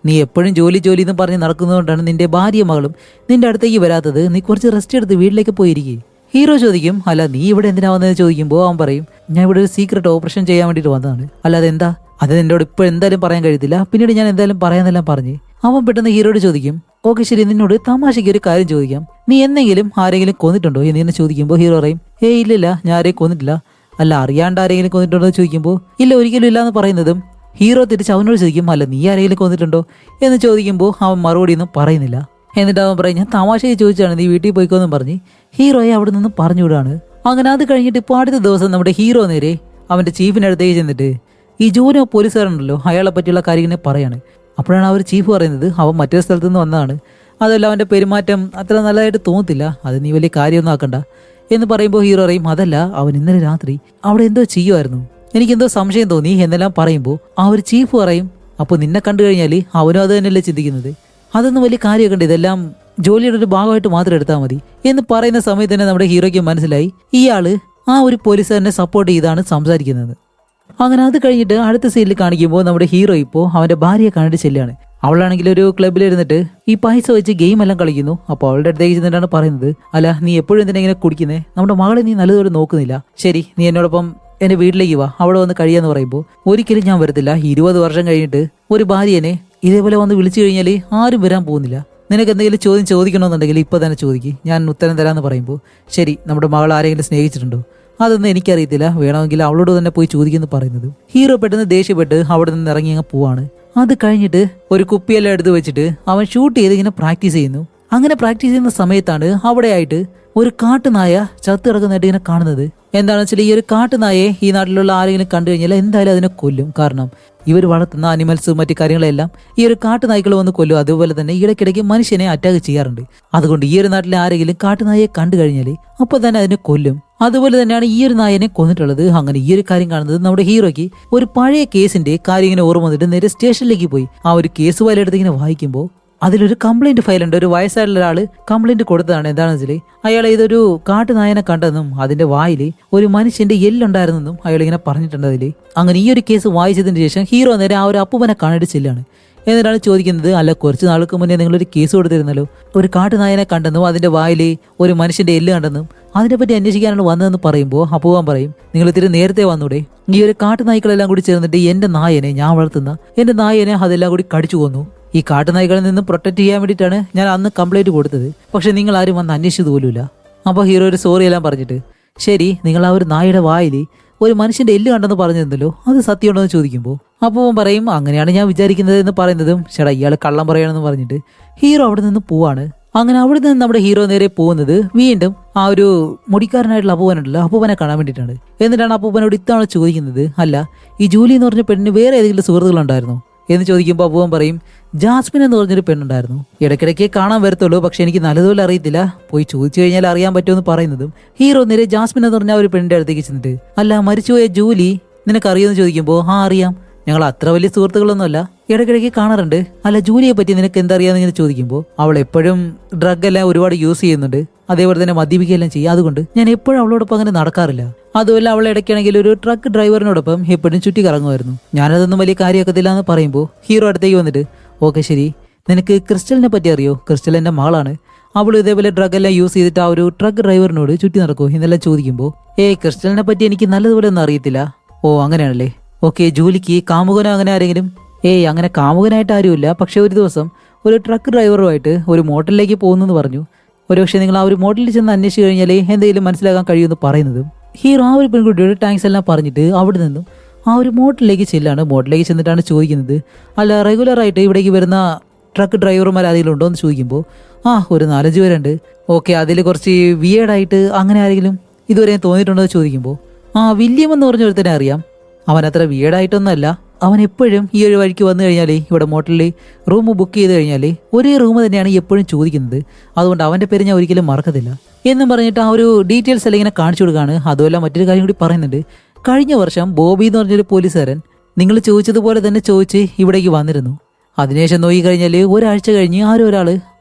നീ എപ്പോഴും ജോലി എന്ന് പറഞ്ഞ് നടക്കുന്നതുകൊണ്ടാണ് നിന്റെ ഭാര്യ മകളും നിന്റെ അടുത്തേക്ക് വരാത്തത്, നീ കുറച്ച് റെസ്റ്റ് എടുത്ത് വീട്ടിലേക്ക് പോയിരിക്കും. ഹീറോ ചോദിക്കും അല്ല നീ ഇവിടെ എന്തിനാ വന്നതെന്ന് ചോദിക്കുമ്പോൾ അവൻ പറയും ഞാൻ ഇവിടെ ഒരു സീക്രട്ട് ഓപ്പറേഷൻ ചെയ്യാൻ വേണ്ടിയിട്ട് വന്നതാണ്, അല്ലാതെ എന്താ അത് നിന്നോട് ഇപ്പോൾ എന്തായാലും പറയാൻ കഴിയത്തില്ല, പിന്നീട് ഞാൻ എന്തായാലും പറയാന്നെല്ലാം പറഞ്ഞ് അവൻ പെട്ടെന്ന് ഹീറോയോട് ചോദിക്കും ഓക്കെ ശരി നിന്നോട് തമാശയ്ക്ക് ഒരു കാര്യം ചോദിക്കാം, നീ എന്തെങ്കിലും ആരെങ്കിലും കൊന്നിട്ടുണ്ടോ എന്ന് ചോദിക്കുമ്പോൾ ഹീറോ പറയും ഇല്ലില്ല ഞാൻ ആരെയും കൊന്നിട്ടില്ല. അല്ല അറിയാണ്ട് ആരെങ്കിലും കൊന്നിട്ടുണ്ടോ എന്ന് ചോദിക്കുമ്പോൾ ഇല്ല ഒരിക്കലും ഇല്ല എന്ന് പറയുന്നതും ഹീറോ തിരിച്ച് അവനോട് ചോദിക്കും അല്ല നീ ആരെങ്കിലും കൊന്നിട്ടുണ്ടോ എന്ന് ചോദിക്കുമ്പോൾ അവൻ മറുപടിയൊന്നും പറയുന്നില്ല. എന്നിട്ട് അവൻ പറയും ഞാൻ തമാശയ്ക്ക് ചോദിച്ചാണ്, നീ വീട്ടിൽ പോയിക്കോന്നും പറഞ്ഞ് ഹീറോയെ അവിടെ നിന്ന് പറഞ്ഞു വിടുകയാണ്. അങ്ങനെ അത് കഴിഞ്ഞിട്ട് ഇപ്പോൾ അടുത്ത ദിവസം നമ്മുടെ ഹീറോ നേരെ അവൻ്റെ ചീഫിൻ്റെ അടുത്തേക്ക് ചെന്നിട്ട് ഈ ജോനോ പോലീസുകാരുണ്ടല്ലോ അയാളെ പറ്റിയുള്ള കാര്യങ്ങളെ പറയാണ്. അപ്പോഴാണ് അവർ ചീഫ് പറയുന്നത് അവൻ മറ്റൊരു സ്ഥലത്തു നിന്ന് വന്നതാണ്, അതല്ല അവൻ്റെ പെരുമാറ്റം അത്ര നല്ലതായിട്ട് തോന്നത്തില്ല, അത് നീ വലിയ കാര്യമൊന്നും ആക്കണ്ട എന്ന് പറയുമ്പോൾ ഹീറോ പറയും അതല്ല അവൻ ഇന്നലെ രാത്രി അവിടെ എന്തോ ചെയ്യുമായിരുന്നു, എനിക്കെന്തോ സംശയം തോന്നി എന്നെല്ലാം പറയുമ്പോൾ ആ ഒരു ചീഫ് പറയും അപ്പോൾ നിന്നെ കണ്ടു കഴിഞ്ഞാൽ അവനും അത് തന്നെയല്ലേ ചിന്തിക്കുന്നത്, അതൊന്നും വലിയ കാര്യമൊക്കെ ഉണ്ട്, ഇതെല്ലാം ജോലിയുടെ ഒരു ഭാഗമായിട്ട് മാത്രം എടുത്താൽ മതി എന്ന് പറയുന്ന സമയത്ത് തന്നെ നമ്മുടെ ഹീറോയ്ക്ക് മനസ്സിലായി ഇയാള് ആ ഒരു പോലീസുകാരനെ സപ്പോർട്ട് ചെയ്താണ് സംസാരിക്കുന്നത്. അങ്ങനെ അത് കഴിഞ്ഞിട്ട് അടുത്ത സീനിൽ കാണിക്കുമ്പോൾ നമ്മുടെ ഹീറോ ഇപ്പോൾ അവൻ്റെ ഭാര്യയെ കണ്ടിട്ട് ചെല്ലുകയാണ്. അവളാണെങ്കിൽ ഒരു ക്ലബ്ബിലിരുന്നിട്ട് ഈ പൈസ വെച്ച് ഗെയിം എല്ലാം കളിക്കുന്നു. അപ്പോൾ അവളുടെ അടുത്തേക്ക് ചെന്നിട്ടാണ് പറയുന്നത് അല്ല നീ എപ്പോഴും എന്തിനാ ഇങ്ങനെ കുടിക്കുന്നേ, നമ്മുടെ മകളെ നീ നല്ലതുപോലെ നോക്കുന്നില്ല, ശരി നീ എന്നോടൊപ്പം എൻ്റെ വീട്ടിലേക്ക് വാ അവിടെ വന്ന് കഴിയാന്ന് പറയുമ്പോൾ ഒരിക്കലും ഞാൻ വരത്തില്ല, 20 വർഷം കഴിഞ്ഞിട്ട് ഒരു ഭാര്യനെ ഇതേപോലെ വന്ന് വിളിച്ചു കഴിഞ്ഞാൽ ആരും വരാൻ പോകുന്നില്ല, നിനക്ക് എന്തെങ്കിലും ചോദ്യം ചോദിക്കണമെന്നുണ്ടെങ്കിൽ ഇപ്പോൾ തന്നെ ചോദിക്കും, ഞാൻ ഉത്തരം തരാമെന്ന് പറയുമ്പോൾ ശരി നമ്മുടെ മകൾ ആരെങ്കിലും സ്നേഹിച്ചിട്ടുണ്ടോ, അതൊന്നും എനിക്കറിയത്തില്ല, വേണമെങ്കിൽ അവളോട് തന്നെ പോയി ചോദിക്കുമെന്ന് പറയുന്നത് ഹീറോ പെട്ടെന്ന് ദേഷ്യപ്പെട്ട് അവിടെ നിന്ന് ഇറങ്ങി അങ്ങ് പോവാണ്. അത് കഴിഞ്ഞിട്ട് ഒരു കുപ്പിയെല്ലാം എടുത്ത് വെച്ചിട്ട് അവൻ ഷൂട്ട് ചെയ്ത് ഇങ്ങനെ പ്രാക്ടീസ് ചെയ്യുന്നു. അങ്ങനെ പ്രാക്ടീസ് ചെയ്യുന്ന സമയത്താണ് അവിടെ ആയിട്ട് ഒരു കാട്ടുനായ ചത്തു കിടക്കുന്നതായിട്ട് ഇങ്ങനെ കാണുന്നത്. എന്താണെന്ന് വെച്ചാൽ ഈ ഒരു കാട്ടുനായെ ഈ നാട്ടിലുള്ള ആരെങ്കിലും കണ്ടു കഴിഞ്ഞാൽ എന്തായാലും അതിനെ കൊല്ലും, കാരണം ഇവർ വളർത്തുന്ന അനിമൽസ് മറ്റു കാര്യങ്ങളെല്ലാം ഈ ഒരു കാട്ടുനായ്ക്കൾ വന്ന് കൊല്ലും. അതുപോലെ തന്നെ ഇടയ്ക്കിടയ്ക്ക് മനുഷ്യനെ അറ്റാക്ക് ചെയ്യാറുണ്ട്. അതുകൊണ്ട് ഈ ഒരു നാട്ടിലെ ആരെങ്കിലും കാട്ടുനായെ കണ്ടു കഴിഞ്ഞാൽ അപ്പോൾ തന്നെ അതിനെ കൊല്ലും. അതുപോലെ തന്നെയാണ് ഈ ഒരു നായനെ കൊന്നിട്ടുള്ളത്. അങ്ങനെ ഈ ഒരു കാര്യം കാണുന്നത് നമ്മുടെ ഹീറോയ്ക്ക് ഒരു പഴയ കേസിന്റെ കാര്യം ഇങ്ങനെ ഓർമ്മ വന്നിട്ട് നേരെ സ്റ്റേഷനിലേക്ക് പോയി ആ ഒരു കേസ് ഫയൽ എടുത്ത് ഇങ്ങനെ വായിക്കുമ്പോൾ അതിലൊരു കംപ്ലൈന്റ് ഫയലുണ്ട്. ഒരു വയസ്സായിട്ടുള്ള ഒരാൾ കംപ്ലൈന്റ് കൊടുത്തതാണ്. എന്താണെന്ന് വെച്ചാൽ അയാൾ ഇതൊരു കാട്ടുനായനെ കണ്ടെന്നും അതിന്റെ വായിൽ ഒരു മനുഷ്യന്റെ എല്ലുണ്ടായിരുന്നെന്നും അയാൾ ഇങ്ങനെ പറഞ്ഞിട്ടുണ്ട് അതിൽ. അങ്ങനെ ഈ ഒരു കേസ് വായിച്ചതിന് ശേഷം ഹീറോ നേരെ ആ ഒരു അപ്പൂപ്പനെ കാണാൻ ചെല്ലാണ്. എന്നിട്ടാണ് ചോദിക്കുന്നത്, അല്ല കുറച്ച് നാൾക്ക് മുന്നേ നിങ്ങളൊരു കേസ് കൊടുത്തിരുന്നല്ലോ, ഒരു കാട്ടുനായനെ കണ്ടെന്നും അതിന്റെ വായിൽ ഒരു മനുഷ്യന്റെ എല്ല് കണ്ടെന്നും അതിനെപ്പറ്റി അന്വേഷിക്കാനാണ് വന്നതെന്ന് പറയുമ്പോൾ അപ്പൂവൻ പറയും, നിങ്ങൾ ഇത്തിരി നേരത്തെ വന്നൂടെ? ഈ ഒരു കാട്ടുനായ്ക്കളെല്ലാം കൂടി ചേർന്നിട്ട് എന്റെ നായനെ, ഞാൻ വളർത്തുന്ന എന്റെ നായനെ അതെല്ലാം കൂടി കടിച്ചു കൊന്നു. ഈ കാട്ടുനായ്ക്കളിൽ നിന്ന് പ്രൊട്ടക്ട് ചെയ്യാൻ വേണ്ടിയിട്ടാണ് ഞാൻ അന്ന് കംപ്ലൈന്റ് കൊടുത്തത്. പക്ഷെ നിങ്ങൾ ആരും വന്ന് അന്വേഷിച്ചത് പോലുമില്ല. അപ്പോൾ ഹീറോ ഒരു സോറി എല്ലാം പറഞ്ഞിട്ട്, ശരി നിങ്ങൾ ആ ഒരു നായയുടെ വായിൽ ഒരു മനുഷ്യന്റെ എല്ല് കണ്ടെന്ന് പറഞ്ഞിരുന്നല്ലോ, അത് സത്യമുണ്ടോ എന്ന് ചോദിക്കുമ്പോൾ അപ്പോൾ പറയും, അങ്ങനെയാണ് ഞാൻ വിചാരിക്കുന്നത് എന്ന് പറയുന്നതും, ചേട്ടാ ഇയാൾ കള്ളം പറയണമെന്ന് പറഞ്ഞിട്ട് ഹീറോ അവിടെ നിന്ന് പോവാണ്. അങ്ങനെ അവിടെ നിന്ന് നമ്മുടെ ഹീറോ നേരെ പോകുന്നത് വീണ്ടും ആ ഒരു മുടിക്കാരനായിട്ടുള്ള അപ്പൂപ്പനുണ്ടല്ലോ, അപ്പൂപ്പനെ കാണാൻ വേണ്ടിയിട്ടാണ്. എന്നിട്ടാണ് അപ്പൂപ്പനോട് ഇത്തവണ ചോദിക്കുന്നത്, അല്ല ഈ ജൂലി എന്ന് പറഞ്ഞ പെണ്ണിന് വേറെ ഏതെങ്കിലും സുഹൃത്തുക്കളുണ്ടായിരുന്നോ എന്ന് ചോദിക്കുമ്പോൾ അപ്പൂപ്പൻ പറയും, ജാസ്മിൻ എന്ന് പറഞ്ഞൊരു പെണ്ണുണ്ടായിരുന്നു, ഇടയ്ക്കിടയ്ക്ക് കാണാൻ വരത്തുള്ളൂ, പക്ഷെ എനിക്ക് നല്ലതുപോലെ അറിയത്തില്ല, പോയി ചോദിച്ചു കഴിഞ്ഞാൽ അറിയാൻ പറ്റുമെന്ന് പറയുന്നതും ഹീറോ നേരെ ജാസ്മിൻ എന്ന് പറഞ്ഞ ഒരു പെണ്ണിന്റെ അടുത്തേക്ക് ചെന്നിട്ട്, അല്ല മരിച്ചുപോയ ജൂലി നിനക്കറിയുമെന്ന് ചോദിക്കുമ്പോൾ ആ അറിയാം, ഞങ്ങൾ അത്ര വലിയ സുഹൃത്തുക്കളൊന്നുമല്ല, ഇടയ്ക്കിടയ്ക്ക് കാണാറുണ്ട്. അല്ല ജൂലിയെ പറ്റി നിനക്ക് എന്തറിയാന്ന് ഇങ്ങനെ ചോദിക്കുമ്പോൾ അവൾ എപ്പോഴും ഡ്രഗ് എല്ലാം ഒരുപാട് യൂസ് ചെയ്യുന്നുണ്ട്, അതേപോലെ തന്നെ മദ്യപിക്കുകയെല്ലാം ചെയ്യും, അതുകൊണ്ട് ഞാൻ എപ്പോഴും അവളോടൊപ്പം അങ്ങനെ നടക്കാറില്ല. അതുമല്ല അവൾ ഇടയ്ക്കാണെങ്കിൽ ഒരു ട്രക്ക് ഡ്രൈവറിനോടൊപ്പം എപ്പോഴും ചുറ്റി കറങ്ങുമായിരുന്നു, ഞാനതൊന്നും വലിയ കാര്യമാക്കത്തില്ല എന്ന് പറയുമ്പോൾ ഹീറോ അടുത്തേക്ക് വന്നിട്ട്, ഓക്കെ ശരി, നിനക്ക് ക്രിസ്റ്റലിനെ പറ്റി അറിയോ? ക്രിസ്റ്റൽ എൻ്റെ മകളാണ്, അവൾ ഇതേപോലെ ഡ്രഗ് എല്ലാം യൂസ് ചെയ്തിട്ട് ആ ഒരു ട്രക്ക് ഡ്രൈവറിനോട് ചുറ്റി നടക്കുമോ എന്നെല്ലാം ചോദിക്കുമ്പോൾ, ക്രിസ്റ്റലിനെ പറ്റി എനിക്ക് നല്ലതുപോലെ ഒന്നും അറിയത്തില്ല. ഓ അങ്ങനെയാണല്ലേ, ഓക്കെ. ജൂലിക്ക് കാമുകനോ അങ്ങനെ ആരെങ്കിലും? അങ്ങനെ കാമുകനായിട്ട് ആരുമില്ല, പക്ഷെ ഒരു ദിവസം ഒരു ട്രക്ക് ഡ്രൈവറുമായിട്ട് ഒരു മോട്ടലിലേക്ക് പോകുന്നെന്ന് പറഞ്ഞു. ഒരുപക്ഷെ നിങ്ങൾ ആ ഒരു മോട്ടലിൽ ചെന്ന് അന്വേഷിച്ച് കഴിഞ്ഞാൽ എന്തെങ്കിലും മനസ്സിലാക്കാൻ കഴിയുമെന്ന് പറയുന്നതും ഹീറോ ആ ഒരു പെൺകുട്ടിയോട് താങ്ക്സ് എല്ലാം പറഞ്ഞിട്ട് അവിടെ നിന്നും ആ ഒരു മോട്ടലിലേക്ക് ചെല്ലാണ്. മോട്ടലിലേക്ക് ചെന്നിട്ടാണ് ചോദിക്കുന്നത്, അല്ല റെഗുലറായിട്ട് ഇവിടേക്ക് വരുന്ന ട്രക്ക് ഡ്രൈവർമാർ ആരെങ്കിലും ഉണ്ടോ എന്ന് ചോദിക്കുമ്പോൾ ഒരു 4-5 പേരുണ്ട്. ഓക്കെ, അതിൽ കുറച്ച് വിയേഡായിട്ട് അങ്ങനെ ആരെങ്കിലും ഇതുവരെ തോന്നിയിട്ടുണ്ടോ എന്ന് ചോദിക്കുമ്പോൾ വില്യം എന്ന് പറഞ്ഞ ഒരുത്തനെ അറിയാം, അവൻ അത്ര വിയേഡായിട്ടൊന്നുമല്ല, അവൻ എപ്പോഴും ഈ ഒരു വഴിക്ക് വന്നു കഴിഞ്ഞാൽ ഇവിടെ മോട്ടലിൽ റൂം ബുക്ക് ചെയ്ത് കഴിഞ്ഞാൽ ഒരേ റൂം തന്നെയാണ് എപ്പോഴും ചോദിക്കുന്നത്, അതുകൊണ്ട് അവൻ്റെ പേര് ഞാൻ ഒരിക്കലും മറക്കത്തില്ല എന്നും പറഞ്ഞിട്ട് ആ ഒരു ഡീറ്റെയിൽസ് എല്ലാം ഇങ്ങനെ കാണിച്ചു കൊടുക്കുകയാണ്. അതുമല്ല മറ്റൊരു കാര്യം കൂടി പറയുന്നുണ്ട്, കഴിഞ്ഞ വർഷം ബോബി എന്ന് പറഞ്ഞൊരു പോലീസുകാരൻ നിങ്ങൾ ചോദിച്ചതുപോലെ തന്നെ ചോദിച്ച് ഇവിടേക്ക് വന്നിരുന്നു, അതിനുശേഷം നോക്കി കഴിഞ്ഞാൽ ഒരാഴ്ച കഴിഞ്ഞ് ഒരാൾ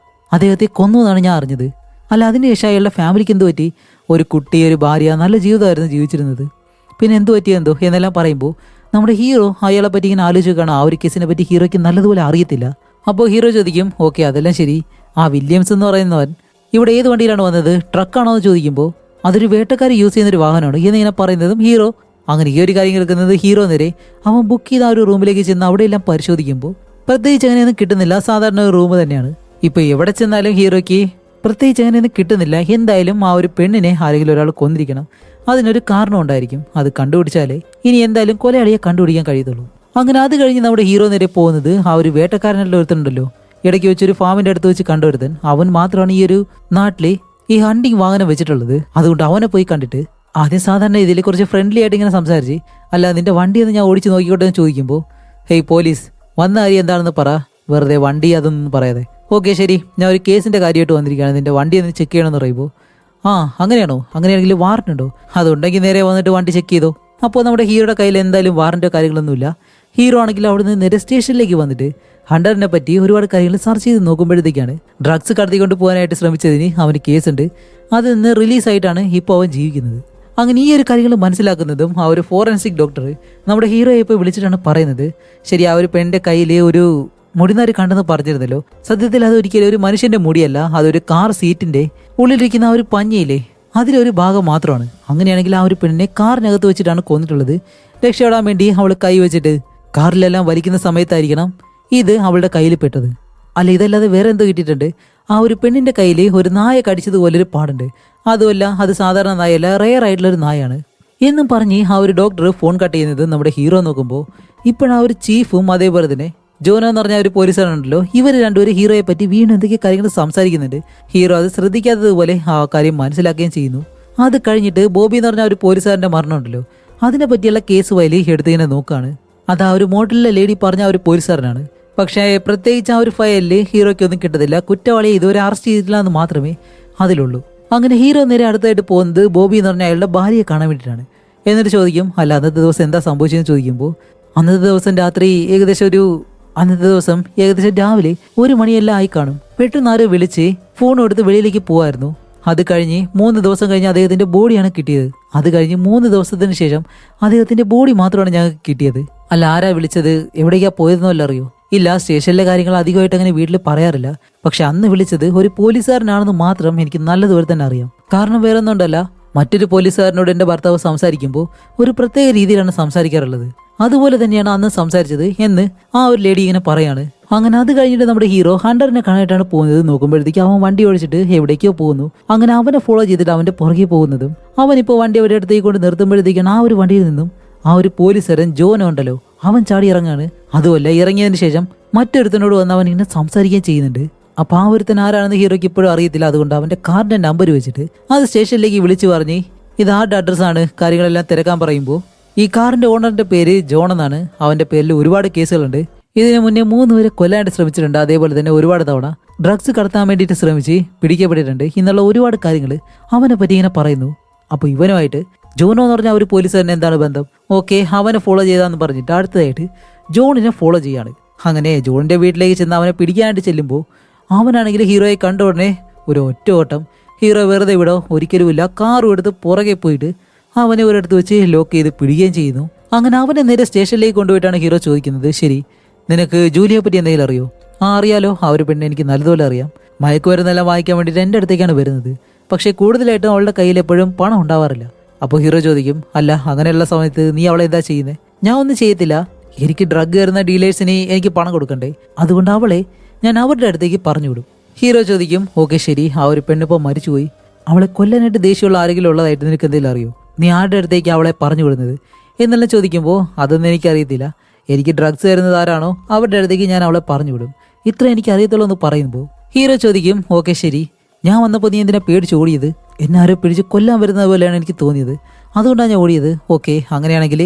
അദ്ദേഹത്തെ കൊന്നു എന്നാണ് ഞാൻ അറിഞ്ഞത്. അല്ല അതിനുശേഷം അയാളുടെ ഫാമിലിക്ക് എന്ത് പറ്റി? ഒരു കുട്ടി, ഒരു ഭാര്യ, നല്ല ജീവിതമായിരുന്നു ജീവിച്ചിരുന്നത്, പിന്നെ എന്ത് പറ്റിയെന്തോ എന്നെല്ലാം പറയുമ്പോൾ നമ്മുടെ ഹീറോ അയാളെ പറ്റി ഇങ്ങനെ ആലോചിക്കുകയാണ്. ആ ഒരു കേസിനെ പറ്റി ഹീറോയ്ക്ക് നല്ലതുപോലെ അറിയത്തില്ല. അപ്പോൾ ഹീറോ ചോദിക്കും, ഓക്കെ അതെല്ലാം ശരി, വില്യംസ് എന്ന് പറയുന്നവൻ ഇവിടെ ഏത് വണ്ടിയിലാണ് വന്നത്, ട്രക്കാണോ എന്ന് ചോദിക്കുമ്പോൾ അതൊരു വേട്ടക്കാർ യൂസ് ചെയ്യുന്നൊരു വാഹനമാണ് എന്നിങ്ങനെ പറയുന്നതും ഹീറോ അങ്ങനെ ഈ ഒരു കാര്യം കേൾക്കുന്നത് ഹീറോ നേരെ അവൻ ബുക്ക് ചെയ്ത ആ ഒരു റൂമിലേക്ക് ചെന്ന് അവിടെയെല്ലാം പരിശോധിക്കുമ്പോൾ പ്രത്യേകിച്ച് അങ്ങനെയൊന്നും കിട്ടുന്നില്ല, സാധാരണ ഒരു റൂം തന്നെയാണ്. ഇപ്പോൾ എവിടെ ചെന്നാലും ഹീറോയ്ക്ക് പ്രത്യേകിച്ച് അങ്ങനെയൊന്നും കിട്ടുന്നില്ല. എന്തായാലും ആ ഒരു പെണ്ണിനെ ആരെങ്കിലും ഒരാൾ കൊന്നിരിക്കണം, അതിനൊരു കാരണം ഉണ്ടായിരിക്കും, അത് കണ്ടുപിടിച്ചാലേ ഇനി എന്തായാലും കൊലയാളിയെ കണ്ടുപിടിക്കാൻ കഴിയത്തുള്ളൂ. അങ്ങനെ അത് കഴിഞ്ഞ് നമ്മുടെ ഹീറോ നേരെ പോകുന്നത് ആ ഒരു വേട്ടക്കാരനുള്ള ഒരുത്തനുണ്ടല്ലോ, ഇടയ്ക്ക് വെച്ചൊരു ഫാമിന്റെ അടുത്ത് വെച്ച് കണ്ടുവരുത്തൻ, അവൻ മാത്രമാണ് ഈ ഒരു നാട്ടിലെ ഈ ഹണ്ടിങ് വാഹനം വെച്ചിട്ടുള്ളത്. അതുകൊണ്ട് അവനെ പോയി കണ്ടിട്ട് ആദ്യം സാധാരണ ഇതിൽ കുറച്ച് ഫ്രണ്ട്ലി ആയിട്ട് ഇങ്ങനെ സംസാരിച്ച്, അല്ല നിന്റെ വണ്ടിയൊന്ന് ഞാൻ ഓടിച്ച് നോക്കിക്കോട്ടെ എന്ന് ചോദിക്കുമ്പോൾ, ഹേയ് പോലീസ് വന്ന കാര്യം എന്താണെന്ന് പറ, വെറുതെ വണ്ടി അതൊന്നും പറയാതെ. ഓക്കെ ശരി, ഞാൻ ഒരു കേസിന്റെ കാര്യമായിട്ട് വന്നിരിക്കുകയാണ്, നിന്റെ വണ്ടി ഒന്ന് ചെക്ക് ചെയ്യണമെന്ന് പറയുമ്പോൾ, അങ്ങനെയാണോ, അങ്ങനെയാണെങ്കിൽ വാറന്റ് ഉണ്ടോ? അതുണ്ടെങ്കിൽ നേരെ വന്നിട്ട് വണ്ടി ചെക്ക് ചെയ്തോ. അപ്പോൾ നമ്മുടെ ഹീറോയുടെ കയ്യിൽ എന്തായാലും വാറന്റോ കാര്യങ്ങളൊന്നുമില്ല. ഹീറോ ആണെങ്കിൽ അവിടെ നിന്ന് നേരെ സ്റ്റേഷനിലേക്ക് വന്നിട്ട് ഹണ്ടറിനെ പറ്റി ഒരുപാട് കാര്യങ്ങൾ സെർച്ച് ചെയ്ത് നോക്കുമ്പോഴത്തേക്കാണ് ഡ്രഗ്സ് കടത്തിക്കൊണ്ട് പോകാനായിട്ട് ശ്രമിച്ചതിന് അവന് കേസുണ്ട്, അതിൽ നിന്ന് റിലീസായിട്ടാണ് ഇപ്പോൾ അവൻ ജീവിക്കുന്നത്. അങ്ങനെ ഈ ഒരു കാര്യങ്ങൾ മനസ്സിലാക്കുന്നതും ആ ഒരു ഫോറൻസിക് ഡോക്ടർ നമ്മുടെ ഹീറോയെ ഇപ്പോൾ വിളിച്ചിട്ടാണ് പറയുന്നത്, ശരി ആ ഒരു പെണ്ണിന്റെ കയ്യിൽ ഒരു മുടിനാര് കണ്ടെന്ന് പറഞ്ഞിരുന്നല്ലോ, സത്യത്തിൽ അതൊരിക്കലും ഒരു മനുഷ്യന്റെ മുടിയല്ല, അതൊരു കാർ സീറ്റിന്റെ ഉള്ളിലിരിക്കുന്ന ആ ഒരു പഞ്ഞയില്ലേ അതിലൊരു ഭാഗം മാത്രമാണ്. അങ്ങനെയാണെങ്കിൽ ആ ഒരു പെണ്ണിനെ കാറിനകത്ത് വെച്ചിട്ടാണ് കൊന്നിട്ടുള്ളത്. രക്ഷപ്പെടാൻ വേണ്ടി അവൾ കൈ വെച്ചിട്ട് കാറിലെല്ലാം വലിക്കുന്ന സമയത്തായിരിക്കണം ഇത് അവളുടെ കയ്യിൽ പെട്ടത്. അല്ല ഇതല്ലാതെ വേറെ എന്തോ കിട്ടിയിട്ടുണ്ട്, ആ ഒരു പെണ്ണിന്റെ കയ്യിൽ ഒരു നായ കടിച്ചതുപോലൊരു പാടുണ്ട്, അതുമല്ല അത് സാധാരണ നായല്ല, റെയർ ആയിട്ടുള്ളൊരു നായാണ് എന്നും പറഞ്ഞ് ആ ഒരു ഡോക്ടർ ഫോൺ കട്ട് ചെയ്യുന്നത് നമ്മുടെ ഹീറോ നോക്കുമ്പോൾ ഇപ്പോഴാ ഒരു ചീഫും അതേപോലെ തന്നെ ജോനോ എന്ന് പറഞ്ഞ ഒരു പോലീസുകാരുണ്ടല്ലോ, ഇവർ രണ്ടുപേരും ഹീറോയെ പറ്റി വീണ്ടും എന്തൊക്കെ കാര്യങ്ങൾ സംസാരിക്കുന്നുണ്ട്. ഹീറോ അത് ശ്രദ്ധിക്കാത്തതുപോലെ ആ കാര്യം മനസ്സിലാക്കുകയും ചെയ്യുന്നു. അത് കഴിഞ്ഞിട്ട് ബോബി എന്ന് പറഞ്ഞ ഒരു പോലീസുകാരന്റെ മരണമുണ്ടല്ലോ, അതിനെ പറ്റിയുള്ള കേസ് ഫയൽ എടുത്തിങ്ങനെ നോക്കുകയാണ്. അത് ആ ഒരു മോട്ടലിലെ ലേഡി പറഞ്ഞ ഒരു പോലീസുകാരനാണ്, പക്ഷേ പ്രത്യേകിച്ച് ആ ഒരു ഫയലിൽ ഹീറോയ്ക്കൊന്നും കിട്ടത്തില്ല, കുറ്റവാളിയെ ഇതുവരെ അറസ്റ്റ് ചെയ്തിട്ടില്ല എന്ന് മാത്രമേ അതിലുള്ളൂ. അങ്ങനെ ഹീറോ നേരെ അടുത്തായിട്ട് പോകുന്നത് ബോബി എന്ന് പറഞ്ഞ അയാളുടെ ഭാര്യയെ കാണാൻ വേണ്ടിയിട്ടാണ്. എന്നിട്ട് ചോദിക്കും, അല്ല അന്നത്തെ ദിവസം എന്താ സംഭവിച്ചതെന്ന് ചോദിക്കുമ്പോൾ അന്നത്തെ ദിവസം രാത്രി ഏകദേശം ഒരു അന്നത്തെ ദിവസം ഏകദേശം രാവിലെ 1 മണിയെല്ലാം ആയി കാണും. പെട്ടെന്ന് ആരോ വിളിച്ച് ഫോൺ എടുത്ത് വെളിയിലേക്ക് പോവായിരുന്നു. അത് കഴിഞ്ഞ് 3 ദിവസം കഴിഞ്ഞ് അദ്ദേഹത്തിന്റെ ബോഡിയാണ് കിട്ടിയത്. അത് കഴിഞ്ഞ് 3 ദിവസത്തിന് ശേഷം അദ്ദേഹത്തിന്റെ ബോഡി മാത്രമാണ് ഞങ്ങൾക്ക് കിട്ടിയത്. അല്ല, ആരാ വിളിച്ചത്, എവിടേക്കാ പോയതെന്നോ വല്ല അറിയോ? ഇല്ല, സ്റ്റേഷനിലെ കാര്യങ്ങൾ അധികമായിട്ട് അങ്ങനെ വീട്ടിൽ പറയാറില്ല. പക്ഷെ അന്ന് വിളിച്ചത് ഒരു പോലീസുകാരനാണെന്ന് മാത്രം എനിക്ക് നല്ലതുപോലെ തന്നെ അറിയാം. കാരണം വേറെ ഒന്നുകൊണ്ടല്ല, മറ്റൊരു പോലീസുകാരനോട് എന്റെ ഭർത്താവ് സംസാരിക്കുമ്പോൾ ഒരു പ്രത്യേക രീതിയിലാണ് സംസാരിക്കാറുള്ളത്. അതുപോലെ തന്നെയാണ് അന്ന് സംസാരിച്ചത് എന്ന് ആ ഒരു ലേഡി ഇങ്ങനെ പറയാണ്. അങ്ങനെ അത് കഴിഞ്ഞിട്ട് നമ്മുടെ ഹീറോ ഹണ്ടറിനെ കാണാനായിട്ടാണ് പോകുന്നത്. നോക്കുമ്പോഴത്തേക്ക് അവൻ വണ്ടി ഓടിച്ചിട്ട് എവിടേക്കോ പോകുന്നു. അങ്ങനെ അവനെ ഫോളോ ചെയ്തിട്ട് അവന്റെ പുറകെ പോകുന്നതും അവനിപ്പോൾ വണ്ടി അവരുടെ അടുത്തേക്ക് കൊണ്ട് നിർത്തുമ്പോഴത്തേക്കാണ് ആ ഒരു വണ്ടിയിൽ നിന്നും ആ ഒരു പോലീസുകാരൻ ജോനോ ഉണ്ടല്ലോ, അവൻ ചാടി ഇറങ്ങാണ്. അതുമല്ല, ഇറങ്ങിയതിന് ശേഷം മറ്റൊരുത്തനോട് വന്ന് അവൻ ഇങ്ങനെ സംസാരിക്കുകയും ചെയ്യുന്നുണ്ട്. അപ്പൊ ആ ഒരുത്തൻ ആരാണെന്ന് ഹീറോയ്ക്ക് ഇപ്പോഴും അറിയത്തില്ല. അതുകൊണ്ട് അവന്റെ കാറിന്റെ നമ്പർ വെച്ചിട്ട് അത് സ്റ്റേഷനിലേക്ക് വിളിച്ചു പറഞ്ഞ് ഇത് ആരുടെ അഡ്രസ്സാണ്, കാര്യങ്ങളെല്ലാം തിരക്കാൻ പറയുമ്പോൾ ഈ കാറിന്റെ ഓണറിന്റെ പേര് ജോൺ എന്നാണ്. അവന്റെ പേരിൽ ഒരുപാട് കേസുകളുണ്ട്. ഇതിനു മുന്നേ 3 പേരെ കൊല്ലാനായിട്ട് ശ്രമിച്ചിട്ടുണ്ട്. അതേപോലെ തന്നെ ഒരുപാട് തവണ ഡ്രഗ്സ് കടത്താൻ വേണ്ടിയിട്ട് ശ്രമിച്ച് പിടിക്കപ്പെട്ടിട്ടുണ്ട്. ഇന്നുള്ള ഒരുപാട് കാര്യങ്ങൾ അവനെ പറ്റി ഇങ്ങനെ പറയുന്നു. അപ്പൊ ഇവനുമായിട്ട് ജോനോ എന്ന് പറഞ്ഞ ഒരു പോലീസുകാരന് എന്താണ് ബന്ധം? ഓക്കെ, അവനെ ഫോളോ ചെയ്താന്ന് പറഞ്ഞിട്ട് അടുത്തതായിട്ട് ജോണിനെ ഫോളോ ചെയ്യാണ്. അങ്ങനെ ജോണിന്റെ വീട്ടിലേക്ക് ചെന്ന് അവനെ പിടിക്കാനായിട്ട് ചെല്ലുമ്പോൾ അവനാണെങ്കിൽ ഹീറോയെ കണ്ട ഉടനെ ഒരു ഒറ്റ ഓട്ടം. ഹീറോ വെറുതെ വിടോ, ഒരിക്കലുമില്ല, കാറും എടുത്ത് പുറകെ പോയിട്ട് അവനെ ഒരിടത്ത് വെച്ച് ലോക്ക് ചെയ്ത് പിടിക്കുകയും ചെയ്യുന്നു. അങ്ങനെ അവനെ നേരെ സ്റ്റേഷനിലേക്ക് കൊണ്ടുപോയിട്ടാണ് ഹീറോ ചോദിക്കുന്നത്, ശരി, നിനക്ക് ജൂലിയെ പറ്റി എന്തെങ്കിലും അറിയോ? അറിയാലോ, ആ ഒരു പെണ്ണ് എനിക്ക് നല്ലതുപോലെ അറിയാം. മയക്കുമരുന്നെല്ലാം വാങ്ങിക്കാൻ വേണ്ടിയിട്ട് എൻ്റെ അടുത്തേക്കാണ് വരുന്നത്. പക്ഷേ കൂടുതലായിട്ടും അവളുടെ കയ്യിൽ എപ്പോഴും പണം ഉണ്ടാവാറില്ല. അപ്പോൾ ഹീറോ ചോദിക്കും, അല്ല, അങ്ങനെയുള്ള സമയത്ത് നീ അവളെ എന്താ ചെയ്യുന്നത്? ഞാൻ ഒന്നും ചെയ്യത്തില്ല, എനിക്ക് ഡ്രഗ് കയറുന്ന ഡീലേഴ്സിന് എനിക്ക് പണം കൊടുക്കണ്ടേ, അതുകൊണ്ട് അവളെ ഞാൻ അവരുടെ അടുത്തേക്ക് പറഞ്ഞു വിടും. ഹീറോ ചോദിക്കും, ഓക്കെ ശരി, ആ ഒരു പെണ്ണിപ്പോൾ മരിച്ചുപോയി, അവളെ കൊല്ലാനായിട്ട് ദേഷ്യമുള്ള ആരെങ്കിലും ഉള്ളതായിട്ട് നിനക്ക് എന്തെങ്കിലും അറിയോ? നീ ആരുടെ അടുത്തേക്ക് അവളെ പറഞ്ഞു വിടുന്നത് എന്നെല്ലാം ചോദിക്കുമ്പോൾ അതൊന്നും എനിക്കറിയത്തില്ല, എനിക്ക് ഡ്രഗ്സ് തരുന്നത് ആരാണോ അവരുടെ അടുത്തേക്ക് ഞാൻ അവളെ പറഞ്ഞു വിടും, ഇത്ര എനിക്ക് അറിയത്തുള്ളൂ എന്ന് പറയുമ്പോൾ ഹീറോ ചോദിക്കും, ഓക്കെ ശരി, ഞാൻ വന്നപ്പോൾ നീ എന്തിനാ പേടിച്ച് ഓടിയത്? എന്നെ ആരോ പിടിച്ച് കൊല്ലാൻ വരുന്നത് പോലെയാണ് എനിക്ക് തോന്നിയത്, അതുകൊണ്ടാണ് ഞാൻ ഓടിയത്. ഓക്കെ, അങ്ങനെയാണെങ്കിൽ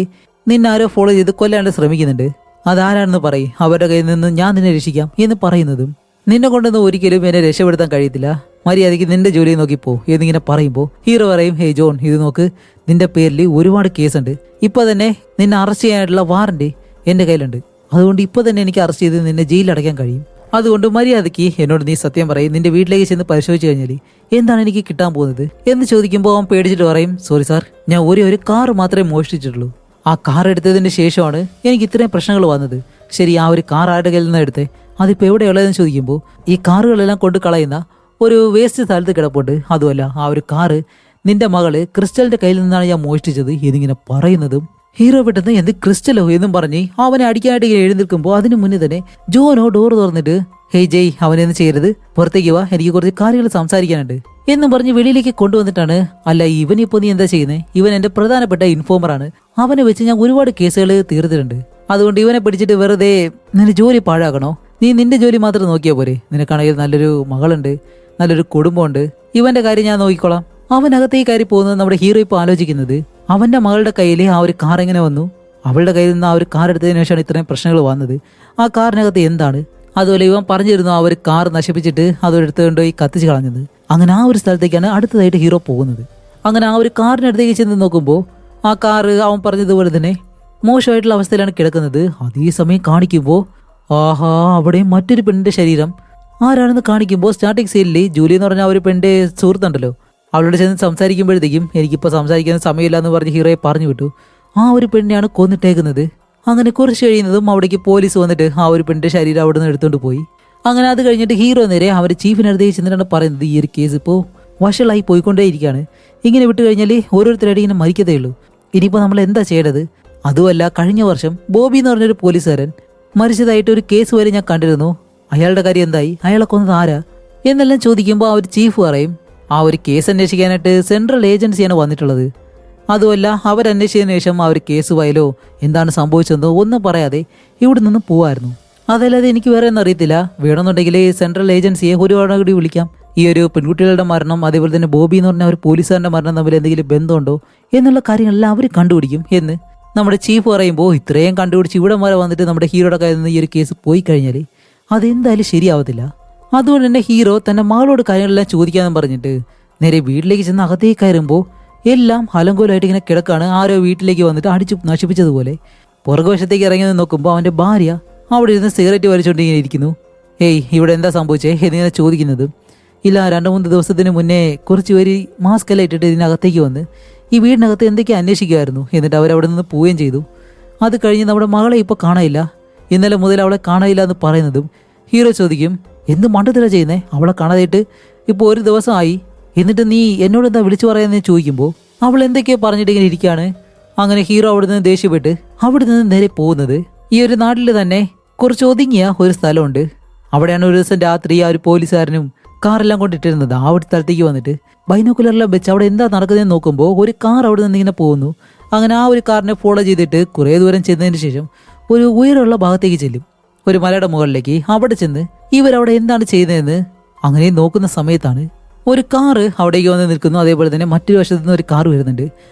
നിന്നെ ആരോ ഫോളോ ചെയ്ത് കൊല്ലാണ്ട് ശ്രമിക്കുന്നുണ്ട്, അതാരാണെന്ന് പറയും, അവരുടെ കയ്യിൽ നിന്ന് ഞാൻ നിന്നെ രക്ഷിക്കാം എന്ന് പറയുന്നതും നിന്നെ കൊണ്ടൊന്നും ഒരിക്കലും എന്നെ രക്ഷപ്പെടുത്താൻ കഴിയത്തില്ല, മര്യാദയ്ക്ക് നിന്റെ ജോലി നോക്കിപ്പോ എന്നിങ്ങനെ പറയുമ്പോൾ ഹീറോ പറയും, ഹേ ജോൺ, ഇത് നോക്ക്, നിന്റെ പേരിൽ ഒരുപാട് കേസുണ്ട്, ഇപ്പൊ തന്നെ നിന്നെ അറസ്റ്റ് ചെയ്യാനായിട്ടുള്ള വാറന്റ് എന്റെ കയ്യിലുണ്ട്, അതുകൊണ്ട് ഇപ്പൊ തന്നെ എനിക്ക് അറസ്റ്റ് ചെയ്ത് നിന്നെ ജയിലിൽ അടയ്ക്കാൻ കഴിയും, അതുകൊണ്ട് മര്യാദയ്ക്ക് എന്നോട് നീ സത്യം പറയും, നിന്റെ വീട്ടിലേക്ക് ചെന്ന് പരിശോധിച്ചു കഴിഞ്ഞാൽ എന്താണ് എനിക്ക് കിട്ടാൻ പോകുന്നത് എന്ന് ചോദിക്കുമ്പോൾ അവൻ പേടിച്ചിട്ട് പറയും, സോറി സാർ, ഞാൻ ഒരു കാർ മാത്രമേ മോഷ്ടിച്ചിട്ടുള്ളൂ, ആ കാർ എടുത്തതിന് ശേഷമാണ് എനിക്ക് ഇത്രയും പ്രശ്നങ്ങൾ വന്നത്. ശരി, ആ ഒരു കാർ ആരുടെ കയ്യിൽ നിന്ന് എടുത്തേ, അതിപ്പോൾ എവിടെയുള്ളതെന്ന് ചോദിക്കുമ്പോൾ ഈ കാറുകളെല്ലാം കൊണ്ട് കളയുന്ന ഒരു വേസ്റ്റ് സ്ഥലത്ത് കിടപ്പുണ്ട്, അതുമല്ല ആ ഒരു കാറ് നിന്റെ മകള് ക്രിസ്റ്റലിന്റെ കയ്യിൽ നിന്നാണ് ഞാൻ മോഷ്ടിച്ചത് എന്നിങ്ങനെ പറയുന്നതും ഹീറോ പെട്ടെന്ന് എന്ത് ക്രിസ്റ്റലോ എന്നും പറഞ്ഞ് അവനെ അടിക്കാനായിട്ട് ഇങ്ങനെ എഴുന്നേൽക്കുമ്പോൾ അതിന് മുന്നേ തന്നെ ജോനോ ഡോർ തുറന്നിട്ട്, ഹേയ് ജയ്, അവനെന്ന് ചെയ്യരുത്, പുറത്തേക്ക് വാ, എനിക്ക് കുറച്ച് കാര്യങ്ങൾ സംസാരിക്കാനുണ്ട് എന്നും പറഞ്ഞ് വെളിയിലേക്ക് കൊണ്ടുവന്നിട്ടാണ്, അല്ല ഇവനിപ്പോ നീ എന്താ ചെയ്യുന്നത്? ഇവൻ എന്റെ പ്രധാനപ്പെട്ട ഇൻഫോമറാണ്, അവനെ വെച്ച് ഞാൻ ഒരുപാട് കേസുകൾ തീർത്തിട്ടുണ്ട്, അതുകൊണ്ട് ഇവനെ പിടിച്ചിട്ട് വെറുതെ നിന്റെ ജോലി പാഴാക്കണോ? നീ നിന്റെ ജോലി മാത്രം നോക്കിയാൽ പോരെ, നിനക്കാണെങ്കിൽ നല്ലൊരു മകളുണ്ട്, നല്ലൊരു കുടുംബമുണ്ട്, ഇവന്റെ കാര്യം ഞാൻ നോക്കിക്കോളാം. അവനകത്തേക്ക് കയറി പോകുന്നത് നമ്മുടെ ഹീറോ ഇപ്പോൾ ആലോചിക്കുന്നത്, അവന്റെ മകളുടെ കയ്യിൽ ആ ഒരു കാർ എങ്ങനെ വന്നു, അവളുടെ കയ്യിൽ നിന്ന് ആ ഒരു കാർ എടുത്തതിനു ശേഷമാണ് ഇത്രയും പ്രശ്നങ്ങൾ വന്നത്, ആ കാറിനകത്ത് എന്താണ്? അതുപോലെ ഇവൻ പറഞ്ഞിരുന്നു ആ ഒരു കാർ നശിപ്പിച്ചിട്ട് അതെടുത്ത് കൊണ്ടുപോയി കത്തിച്ച് കളഞ്ഞത്. അങ്ങനെ ആ ഒരു സ്ഥലത്തേക്കാണ് അടുത്തതായിട്ട് ഹീറോ പോകുന്നത്. അങ്ങനെ ആ ഒരു കാറിനടുത്തേക്ക് ചെന്ന് നോക്കുമ്പോൾ ആ കാറ് അവൻ പറഞ്ഞതുപോലെ തന്നെ മോശമായിട്ടുള്ള അവസ്ഥയിലാണ് കിടക്കുന്നത്. അതേ സമയം കാണിക്കുമ്പോൾ ആഹാ, അവിടെ മറ്റൊരു പെണ്ണിന്റെ ശരീരം ആരാണെന്ന് കാണിക്കുമ്പോൾ സ്റ്റാർട്ടിംഗ് സീനിൽ ജൂലി എന്ന് പറഞ്ഞ ആ ഒരു പെണ്ണിന്റെ സുഹൃത്തുണ്ടല്ലോ, അവളോട് ചെന്ന് സംസാരിക്കുമ്പോഴത്തേക്കും എനിക്കിപ്പോൾ സംസാരിക്കാൻ സമയമില്ല എന്ന് പറഞ്ഞ് ഹീറോയെ പറഞ്ഞു വിട്ടു. ആ ഒരു പെണ്ണിനെയാണ് കൊന്നിട്ടേക്കുന്നത്. അങ്ങനെ കുറച്ച് കഴിയുന്നതും അവിടേക്ക് പോലീസ് വന്നിട്ട് ആ ഒരു പെണ്ണിന്റെ ശരീരം അവിടെ നിന്ന് എടുത്തുകൊണ്ട് പോയി. അങ്ങനെ അത് കഴിഞ്ഞിട്ട് ഹീറോ നേരെ അവർ ചീഫിനടുത്തേക്ക് ചെന്നിട്ടാണ് പറയുന്നത്, ഈ ഒരു കേസ് ഇപ്പോൾ വഷളായി പോയിക്കൊണ്ടേയിരിക്കുകയാണ്, ഇങ്ങനെ വിട്ടു കഴിഞ്ഞാൽ ഓരോരുത്തരായിട്ട് ഇങ്ങനെ മരിക്കത്തേ ഉള്ളൂ, ഇനിയിപ്പോൾ നമ്മൾ എന്താ ചെയ്യേണ്ടത്? അതുമല്ല, കഴിഞ്ഞ വർഷം ബോബി എന്ന് പറഞ്ഞൊരു പോലീസുകാരൻ മരിച്ചതായിട്ട് ഒരു കേസ് വരെ ഞാൻ കണ്ടിരുന്നു, അയാളുടെ കാര്യം എന്തായി, അയാളെ കൊന്നത് ആരാ എന്നെല്ലാം ചോദിക്കുമ്പോൾ ആ ഒരു ചീഫ് പറയും, ആ ഒരു കേസ് അന്വേഷിക്കാനായിട്ട് സെൻട്രൽ ഏജൻസിയാണ് വന്നിട്ടുള്ളത്, അതുമല്ല അവരന്വേഷിച്ചതിന് ശേഷം ആ ഒരു കേസ് ഫയലോ എന്താണ് സംഭവിച്ചതെന്നോ ഒന്നും പറയാതെ ഇവിടെ നിന്ന് പോവായിരുന്നു, അതല്ലാതെ എനിക്ക് വേറെ ഒന്നും അറിയത്തില്ല, വേണമെന്നുണ്ടെങ്കിൽ സെൻട്രൽ ഏജൻസിയെ ഒരുപാട് കൂടി വിളിക്കാം, ഈ ഒരു പെൺകുട്ടികളുടെ മരണം അതേപോലെ തന്നെ ബോബി എന്ന് പറഞ്ഞ ഒരു പോലീസുകാരൻ്റെ മരണം തമ്മിൽ എന്തെങ്കിലും ബന്ധമുണ്ടോ എന്നുള്ള കാര്യങ്ങളെല്ലാം അവർ കണ്ടുപിടിക്കും എന്ന് നമ്മുടെ ചീഫ് പറയുമ്പോൾ, ഇത്രയും കണ്ടുപിടിച്ച് ഇവിടെ വരെ വന്നിട്ട് നമ്മുടെ ഹീറോയുടെ കയ്യിൽ നിന്ന് ഈ ഒരു കേസ് പോയി കഴിഞ്ഞാൽ അതെന്തായാലും ശരിയാവത്തില്ല. അതുകൊണ്ട് തന്നെ ഹീറോ തന്റെ മകളോട് കാര്യങ്ങളെല്ലാം ചോദിക്കാമെന്ന് പറഞ്ഞിട്ട് നേരെ വീട്ടിലേക്ക് ചെന്ന് അകത്തേക്ക് കയറുമ്പോൾ എല്ലാം അലങ്കോലമായിട്ട് ഇങ്ങനെ കിടക്കാണ്, ആരോ വീട്ടിലേക്ക് വന്നിട്ട് അടിച്ചു നശിപ്പിച്ചതുപോലെ. പുറകുവശത്തേക്ക് ഇറങ്ങി നോക്കുമ്പോൾ അവന്റെ ഭാര്യ അവിടെ ഇരുന്ന് സിഗരറ്റ് വലിച്ചുകൊണ്ടിങ്ങനെ ഇരിക്കുന്നു. ഏയ് ഇവിടെ എന്താ സംഭവിച്ചേ എന്നിങ്ങനെ ചോദിക്കുന്നത്. ഇല്ല 2-3 ദിവസത്തിന് മുന്നേ കുറച്ച് പേര് മാസ്ക് എല്ലാം ഇട്ടിട്ട് ഇതിനകത്തേക്ക് വന്ന് ഈ വീടിനകത്ത് എന്തൊക്കെയോ അന്വേഷിക്കുമായിരുന്നു. എന്നിട്ട് അവരവിടെ നിന്ന് പോവുകയും ചെയ്തു. അത് കഴിഞ്ഞ് നമ്മുടെ മകളെ ഇപ്പോൾ കാണാനില്ല, ഇന്നലെ മുതൽ അവളെ കാണാനില്ല എന്ന് പറയുന്നതും ഹീറോ ചോദിക്കും, എന്ത് മണ്ടത്തിലാണ് ചെയ്യുന്നത്, അവളെ കാണാതായിട്ട് ഇപ്പോൾ 1 ദിവസമായി, എന്നിട്ട് നീ എന്നോട് എന്താ വിളിച്ചു പറയാമെന്ന് ചോദിക്കുമ്പോൾ അവൾ എന്തൊക്കെയോ പറഞ്ഞിട്ട് ഇങ്ങനെ ഇരിക്കുകയാണ്. അങ്ങനെ ഹീറോ അവിടെ നിന്ന് ദേഷ്യപ്പെട്ട് അവിടെ നിന്ന് നേരെ പോകുന്നത് ഈ ഒരു നാട്ടിൽ തന്നെ കുറച്ച് ഒതുങ്ങിയ ഒരു സ്ഥലമുണ്ട്. അവിടെയാണ് ഒരു ദിവസം രാത്രി ആ ഒരു പോലീസുകാരനും കാറെല്ലാം കൊണ്ടിട്ടിരുന്നത്. ആ ഒരു സ്ഥലത്തേക്ക് വന്നിട്ട് ബൈനോക്കുലറെല്ലാം വെച്ച് അവിടെ എന്താ നടക്കുന്നതെന്ന് നോക്കുമ്പോൾ ഒരു കാർ അവിടെ നിന്ന് ഇങ്ങനെ പോകുന്നു. അങ്ങനെ ആ ഒരു കാറിനെ ഫോളോ ചെയ്തിട്ട് കുറേ ദൂരം ചെന്നതിന് ശേഷം ഒരു ഉയരമുള്ള ഭാഗത്തേക്ക് ചെല്ലും, ഒരു മലയുടെ മുകളിലേക്ക്. അവിടെ ചെന്ന് ഇവരവിടെ എന്താണ് ചെയ്യുന്നതെന്ന് അങ്ങനെ നോക്കുന്ന സമയത്താണ് ഒരു കാറ് അവിടേക്ക് വന്ന് നിൽക്കുന്നു. അതേപോലെ തന്നെ മറ്റൊരു വശത്ത് നിന്ന് ഒരു കാർ വരുന്നുണ്ട്.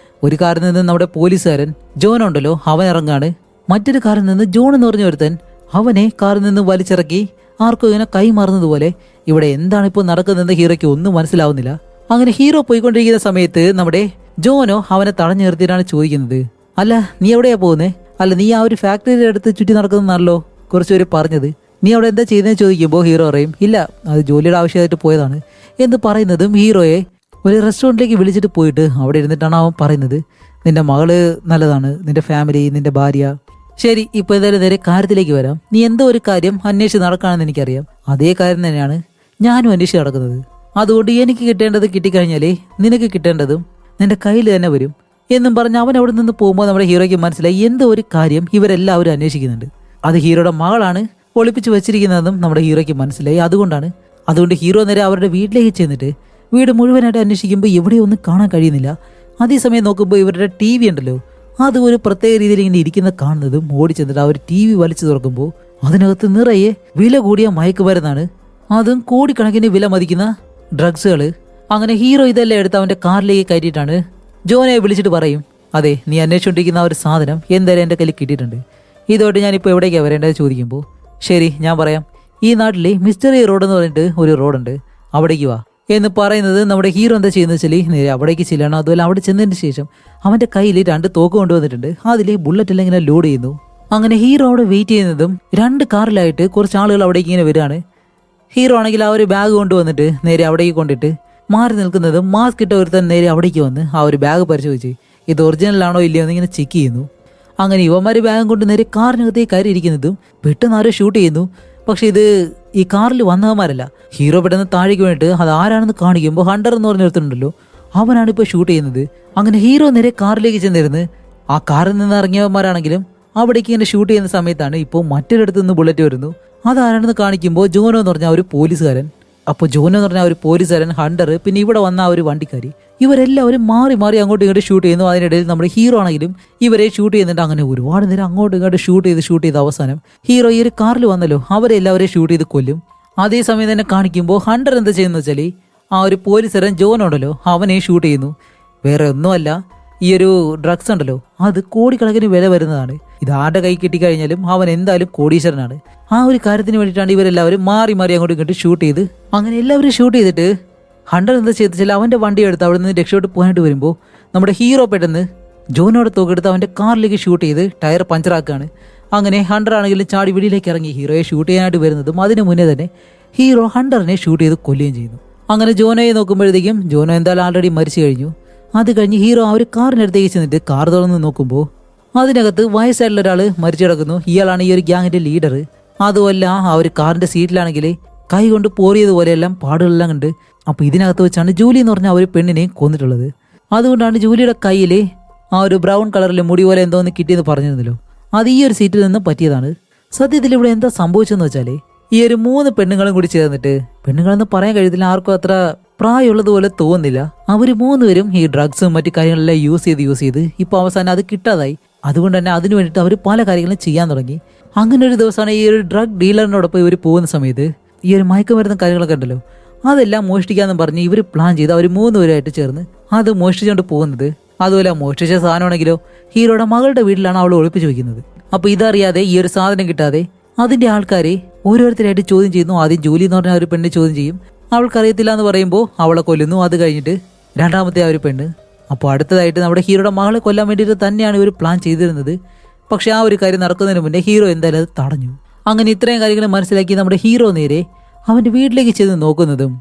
ഒരു കാറിൽ നിന്ന് നമ്മുടെ പോലീസുകാരൻ ജോൺ ഉണ്ടല്ലോ അവൻ ഇറങ്ങാണ്. മറ്റൊരു കാറിൽ നിന്ന് ജോൺ എന്ന് പറഞ്ഞ ഒരുത്തൻ അവനെ കാറിൽ നിന്ന് വലിച്ചിറക്കി ആർക്കും ഇങ്ങനെ കൈമാറുന്നതുപോലെ. ഇവിടെ എന്താണ് ഇപ്പോൾ നടക്കുന്നതെന്ന് ഹീറോയ്ക്ക് ഒന്നും മനസ്സിലാവുന്നില്ല. അങ്ങനെ ഹീറോ പോയിക്കൊണ്ടിരിക്കുന്ന സമയത്ത് നമ്മുടെ ജോനോ അവനെ തടഞ്ഞു നിർത്തിയിട്ടാണ് ചോദിക്കുന്നത്, അല്ല നീ എവിടെയാ പോകുന്നത്, അല്ല നീ ആ ഒരു ഫാക്ടറിയുടെ അടുത്ത് ചുറ്റി നടക്കുന്നതാണല്ലോ കുറച്ചുപേര് പറഞ്ഞത്, നീ അവിടെ എന്താ ചെയ്യുന്നതെന്ന് ചോദിക്കുമ്പോൾ ഹീറോ പറയും, ഇല്ല അത് ജോലിയുടെ ആവശ്യമായിട്ട് പോയതാണ് എന്ന് പറയുന്നതും ഹീറോയെ ഒരു റെസ്റ്റോറൻറ്റിലേക്ക് വിളിച്ചിട്ട് പോയിട്ട് അവിടെ ഇരുന്നിട്ടാണ് അവൻ പറയുന്നത്, നിന്റെ മകള് നല്ലതാണ്, നിന്റെ ഫാമിലി, നിന്റെ ഭാര്യ, ശരി ഇപ്പോൾ എന്തായാലും നേരെ കാര്യത്തിലേക്ക് വരാം. നീ എന്തോ ഒരു കാര്യം അന്വേഷിച്ച് നടക്കുകയാണെന്ന് എനിക്കറിയാം, അതേ കാര്യം തന്നെയാണ് ഞാനും അന്വേഷിച്ച് നടക്കുന്നത്. അതുകൊണ്ട് എനിക്ക് കിട്ടേണ്ടത് കിട്ടിക്കഴിഞ്ഞാലേ നിനക്ക് കിട്ടേണ്ടതും നിന്റെ കയ്യിൽ തന്നെ വരും എന്നും പറഞ്ഞ് അവൻ അവിടെ നിന്ന് പോകുമ്പോൾ നമ്മുടെ ഹീറോയ്ക്ക് മനസ്സിലായി എന്തോ ഒരു കാര്യം ഇവരെല്ലാവരും അന്വേഷിക്കുന്നുണ്ട്. അത് ഹീറോയുടെ മകളാണ് ഒളിപ്പിച്ച് വെച്ചിരിക്കുന്നതെന്നും നമ്മുടെ ഹീറോയ്ക്ക് മനസ്സിലായി. അതുകൊണ്ട് ഹീറോ നേരെ അവരുടെ വീട്ടിലേക്ക് ചെന്നിട്ട് വീട് മുഴുവനായിട്ട് അന്വേഷിക്കുമ്പോൾ എവിടെയൊന്നും കാണാൻ കഴിയുന്നില്ല. അതേസമയം നോക്കുമ്പോൾ ഇവരുടെ TV ഉണ്ടല്ലോ അത് ഒരു പ്രത്യേക രീതിയിൽ ഇങ്ങനെ ഇരിക്കുന്ന കാണുന്നതും ഓടി ചെന്നിട്ട് അവർ TV വലിച്ചു തുറക്കുമ്പോൾ അതിനകത്ത് നിറയെ വില കൂടിയ മയക്കുമരുന്നാണ്, അതും കോടിക്കണക്കിന് വില മതിക്കുന്ന ഡ്രഗ്സുകൾ. അങ്ങനെ ഹീറോ ഇതെല്ലാം എടുത്ത് അവൻ്റെ കാറിലേക്ക് കയറ്റിയിട്ടാണ് ജോനെ വിളിച്ചിട്ട് പറയും, അതെ നീ അന്വേഷിച്ചുകൊണ്ടിരിക്കുന്ന ആ ഒരു സാധനം എന്തായാലും എൻ്റെ കയ്യിൽ കിട്ടിയിട്ടുണ്ട്, ഇതോട്ട് ഞാനിപ്പോൾ എവിടേക്കാണ് വരേണ്ടത് ചോദിക്കുമ്പോൾ ശരി ഞാൻ പറയാം, ഈ നാട്ടിലെ മിസ്റ്ററി റോഡ് എന്ന് പറഞ്ഞിട്ട് ഒരു റോഡുണ്ട്, അവിടേക്ക് വാ എന്ന് പറയുന്നത് നമ്മുടെ ഹീറോ എന്താ ചെയ്യുന്നത് വെച്ചാൽ നേരെ അവിടേക്ക് ചെല്ലണം. അതുപോലെ അവിടെ ചെന്നതിന് ശേഷം അവൻ്റെ കയ്യിൽ 2 തോക്ക് കൊണ്ടുവന്നിട്ടുണ്ട്, അതിൽ ബുള്ളറ്റ് എല്ലാം ഇങ്ങനെ ലോഡ് ചെയ്യുന്നു. അങ്ങനെ ഹീറോ അവിടെ വെയിറ്റ് ചെയ്യുന്നതും 2 കാറിലായിട്ട് കുറച്ച് ആളുകൾ അവിടേക്ക് ഇങ്ങനെ വരികയാണ്. ഹീറോ ആണെങ്കിൽ ആ ഒരു ബാഗ് കൊണ്ടുവന്നിട്ട് നേരെ അവിടേക്ക് കൊണ്ടിട്ട് മാറി നിൽക്കുന്നതും മാസ്ക് ഇട്ട ഒരുത്തൻ നേരെ അവിടേക്ക് വന്ന് ആ ഒരു ബാഗ് പരിശോധിച്ച് ഇത് ഒറിജിനലാണോ ഇല്ലയോ എന്ന് ഇങ്ങനെ ചെക്ക് ചെയ്യുന്നു. അങ്ങനെ ഇവന്മാർ ബാഗും കൊണ്ട് നേരെ കാറിനകത്തേക്ക് കയറി ഇരിക്കുന്നതും പെട്ടെന്ന് ആരോ ഷൂട്ട് ചെയ്യുന്നു. പക്ഷെ ഇത് ഈ കാറിൽ വന്നവന്മാരല്ല. ഹീറോ പെട്ടെന്ന് താഴേക്ക് വേണ്ടിയിട്ട് അത് ആരാണെന്ന് കാണിക്കുമ്പോൾ ഹണ്ടർ എന്ന് പറഞ്ഞ ഒരുത്തനുണ്ടല്ലോ അവനാണ് ഇപ്പോൾ ഷൂട്ട് ചെയ്യുന്നത്. അങ്ങനെ ഹീറോ നേരെ കാറിലേക്ക് ചെന്നിരുന്ന് ആ കാറിൽ നിന്ന് ഇറങ്ങിയവന്മാരാണെങ്കിലും അവിടേക്ക് ഇങ്ങനെ ഷൂട്ട് ചെയ്യുന്ന സമയത്താണ് ഇപ്പോൾ മറ്റൊരിടത്തു നിന്ന് ബുള്ളറ്റ് വരുന്നു. അതാരാണെന്ന് കാണിക്കുമ്പോൾ ജോനോ എന്ന് പറഞ്ഞ ഒരു പോലീസുകാരൻ. അപ്പോൾ ജോനോ എന്ന് പറഞ്ഞ ഒരു പോലീസുകാരൻ, ഹണ്ടർ, പിന്നെ ഇവിടെ വന്ന ആ ഒരു വണ്ടിക്കാരി, ഇവരെല്ലാവരും മാറി മാറി അങ്ങോട്ടും ഇങ്ങോട്ട് ഷൂട്ട് ചെയ്യുന്നു. അതിനിടയിൽ നമ്മുടെ ഹീറോ ആണെങ്കിലും ഇവരെ ഷൂട്ട് ചെയ്യുന്നുണ്ട്. അങ്ങനെ ഒരുപാട് നേരം അങ്ങോട്ടും ഇങ്ങോട്ട് ഷൂട്ട് ചെയ്ത് അവസാനം ഹീറോ ഈ ഒരു കാറിൽ വന്നല്ലോ അവരെല്ലാവരെയും ഷൂട്ട് ചെയ്ത് കൊല്ലും. അതേസമയം തന്നെ കാണിക്കുമ്പോൾ ഹണ്ടർ എന്താ ചെയ്യുന്നത് വെച്ചാൽ ആ ഒരു പോലീസുകാരൻ ജോൻ ഉണ്ടല്ലോ അവനെ ഷൂട്ട് ചെയ്യുന്നു. വേറെ ഒന്നുമല്ല, ഈ ഒരു ഡ്രഗ്സ് ഉണ്ടല്ലോ അത് കോടിക്കണക്കിന് വില വരുന്നതാണ്. ഇത് ആരുടെ കൈ കിട്ടിക്കഴിഞ്ഞാലും അവൻ എന്തായാലും കോടീശ്വരനാണ്. ആ ഒരു കാര്യത്തിന് വേണ്ടിയിട്ടാണ് ഇവരെല്ലാവരും മാറി മാറി അങ്ങോട്ടും ഇങ്ങോട്ട് ഷൂട്ട് ചെയ്ത്. അങ്ങനെ എല്ലാവരും ഷൂട്ട് ചെയ്തിട്ട് ഹണ്ടർ എന്താ ചെയ്തിച്ചാൽ അവൻ്റെ വണ്ടി എടുത്ത് അവിടെ നിന്ന് രക്ഷപ്പെട്ട് പോയിട്ട് വരുമ്പോൾ നമ്മുടെ ഹീറോ പെട്ടെന്ന് ജോനോടെ തോക്കെടുത്ത് അവൻ്റെ കാറിലേക്ക് ഷൂട്ട് ചെയ്ത് ടയർ പഞ്ചറാക്കുകയാണ്. അങ്ങനെ ഹണ്ടർ ആണെങ്കിലും ചാടി വെളിയിലേക്ക് ഇറങ്ങി ഹീറോയെ ഷൂട്ട് ചെയ്യാനായിട്ട് വരുന്നതും അതിന് മുന്നേ തന്നെ ഹീറോ ഹണ്ടറിനെ ഷൂട്ട് ചെയ്ത് കൊല്ലുകയും ചെയ്യുന്നു. അങ്ങനെ ജോനോയെ നോക്കുമ്പോഴത്തേക്കും ജോനോ എന്തായാലും ആൾറെഡി മരിച്ചു കഴിഞ്ഞു. അത് കഴിഞ്ഞ് ഹീറോ ആ ഒരു കാറിനടുത്തേക്ക് ചെന്നിട്ട് കാർ തുറന്ന് നോക്കുമ്പോൾ അതിനകത്ത് വയസ്സായിട്ടുള്ള ഒരാൾ മരിച്ചു കിടക്കുന്നു. ഇയാളാണ് ഈ ഒരു ഗ്യാങ്ങിൻ്റെ ലീഡർ. അതുമല്ല ആ ഒരു കാറിൻ്റെ സീറ്റിലാണെങ്കിൽ കൈ കൊണ്ട് പോറിയതുപോലെയെല്ലാം പാടുകളെല്ലാം ഉണ്ട്. അപ്പോൾ ഇതിനകത്ത് വെച്ചാണ് ജൂലി എന്ന് പറഞ്ഞ ആ ഒരു പെണ്ണിനെ കൊന്നിട്ടുള്ളത്. അതുകൊണ്ടാണ് ജൂലിയുടെ കയ്യിൽ ആ ഒരു ബ്രൗൺ കളറിൽ മുടി പോലെ എന്തോന്ന് കിട്ടിയെന്ന് പറഞ്ഞിരുന്നല്ലോ, അത് ഈ ഒരു സീറ്റിൽ നിന്ന് പറ്റിയതാണ്. സത്യത്തിൽ ഇവിടെ എന്താ സംഭവിച്ചെന്ന് വെച്ചാൽ ഈ ഒരു 3 പെണ്ണുങ്ങളും കൂടി ചേർന്നിട്ട്, പെണ്ണുങ്ങളെന്ന് പറയാൻ കഴിയത്തില്ല, ആർക്കും അത്ര പ്രായമുള്ളതുപോലെ തോന്നുന്നില്ല, അവർ 3 പേരും ഈ ഡ്രഗ്സും മറ്റു കാര്യങ്ങളെല്ലാം യൂസ് ചെയ്ത് ഇപ്പോൾ അവസാനം അത് കിട്ടാതായി. അതുകൊണ്ട് തന്നെ അതിനു വേണ്ടിയിട്ട് അവർ പല കാര്യങ്ങളും ചെയ്യാൻ തുടങ്ങി. അങ്ങനെ ഒരു ദിവസമാണ് ഈ ഒരു ഡ്രഗ് ഡീലറിനോടൊപ്പം ഇവർ പോകുന്ന സമയത്ത് ഈ ഒരു മയക്കുമരുന്ന് കാര്യങ്ങളൊക്കെ ഉണ്ടല്ലോ അതെല്ലാം മോഷ്ടിക്കാമെന്ന് പറഞ്ഞ് ഇവർ പ്ലാൻ ചെയ്ത് അവർ 3 പേരായിട്ട് ചേർന്ന് അത് മോഷ്ടിച്ചുകൊണ്ട് പോകുന്നത്. അതുപോലെ മോഷ്ടിച്ച സാധനമാണെങ്കിലോ ഹീറോയുടെ മകളുടെ വീട്ടിലാണ് അവൾ ഒളിപ്പിച്ച് വയ്ക്കുന്നത്. അപ്പോൾ ഇതറിയാതെ ഈ ഒരു സാധനം കിട്ടാതെ അതിൻ്റെ ആൾക്കാരെ ഓരോരുത്തരായിട്ട് ചോദ്യം ചെയ്യുന്നു. ആദ്യം ജൂലി എന്ന് പറഞ്ഞ ഒരു പെണ്ണ് ചോദ്യം ചെയ്യും. അവൾക്കറിയത്തില്ല എന്ന് പറയുമ്പോൾ അവളെ കൊല്ലുന്നു. അത് കഴിഞ്ഞിട്ട് രണ്ടാമത്തെ ആ ഒരു പെണ്ണ്. അപ്പോൾ അടുത്തതായിട്ട് നമ്മുടെ ഹീറോയുടെ മകളെ കൊല്ലാൻ വേണ്ടിയിട്ട് തന്നെയാണ് ഇവർ പ്ലാൻ ചെയ്തിരുന്നത്. പക്ഷെ ആ ഒരു കാര്യം നടക്കുന്നതിന് മുന്നേ ഹീറോ എന്തായാലും അത് തടഞ്ഞു. അങ്ങനെ ഇത്രയും കാര്യങ്ങൾ മനസ്സിലാക്കി നമ്മുടെ ഹീറോ നേരെ അവൻ്റെ വീട്ടിലേക്ക് ചെന്ന് നോക്കുന്നതും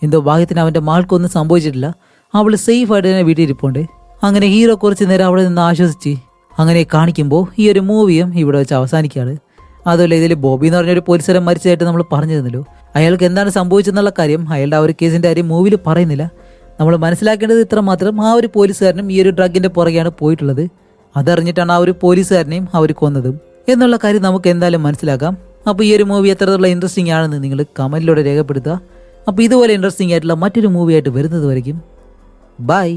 എന്തോ ഭാഗ്യത്തിന് അവൻ്റെ മാൾക്കൊന്നും സംഭവിച്ചിട്ടില്ല. അവൾ സേഫ് ആയിട്ട് തന്നെ വീട്ടിലിരിപ്പുണ്ട്. അങ്ങനെ ഹീറോ കുറച്ച് നേരം അവിടെ നിന്ന് ആശ്വസിച്ച് അങ്ങനെ കാണിക്കുമ്പോൾ ഈ ഒരു മൂവിയും ഇവിടെ വെച്ച് അവസാനിക്കുകയാണ്. അതുപോലെ ഇതിൽ ബോബി എന്ന് പറഞ്ഞൊരു പോലീസുകാരൻ മരിച്ചതായിട്ട് നമ്മൾ പറഞ്ഞിരുന്നല്ലോ. അയാൾക്ക് എന്താണ് സംഭവിച്ചെന്നുള്ള കാര്യം അയാളുടെ ആ ഒരു കേസിൻ്റെ കാര്യം മൂവിയിൽ പറയുന്നില്ല. നമ്മൾ മനസ്സിലാക്കേണ്ടത് ഇത്ര മാത്രം, ആ ഒരു പോലീസുകാരനും ഈ ഒരു ഡ്രഗിൻ്റെ പുറകെയാണ് പോയിട്ടുള്ളത്. അതറിഞ്ഞിട്ടാണ് ആ ഒരു പോലീസുകാരനെയും അവർ കൊന്നതും എന്നുള്ള കാര്യം നമുക്ക് എന്തായാലും മനസ്സിലാക്കാം. അപ്പോൾ ഈ ഒരു മൂവി എത്രത്തോളം ഇൻട്രസ്റ്റിംഗ് ആണെന്ന് നിങ്ങൾ കമൻറ്റിലൂടെ രേഖപ്പെടുത്തുക. അപ്പോൾ ഇതുപോലെ ഇൻട്രസ്റ്റിംഗ് ആയിട്ടുള്ള മറ്റൊരു മൂവിയായിട്ട് വരുന്നത് വരയ്ക്കും ബൈ.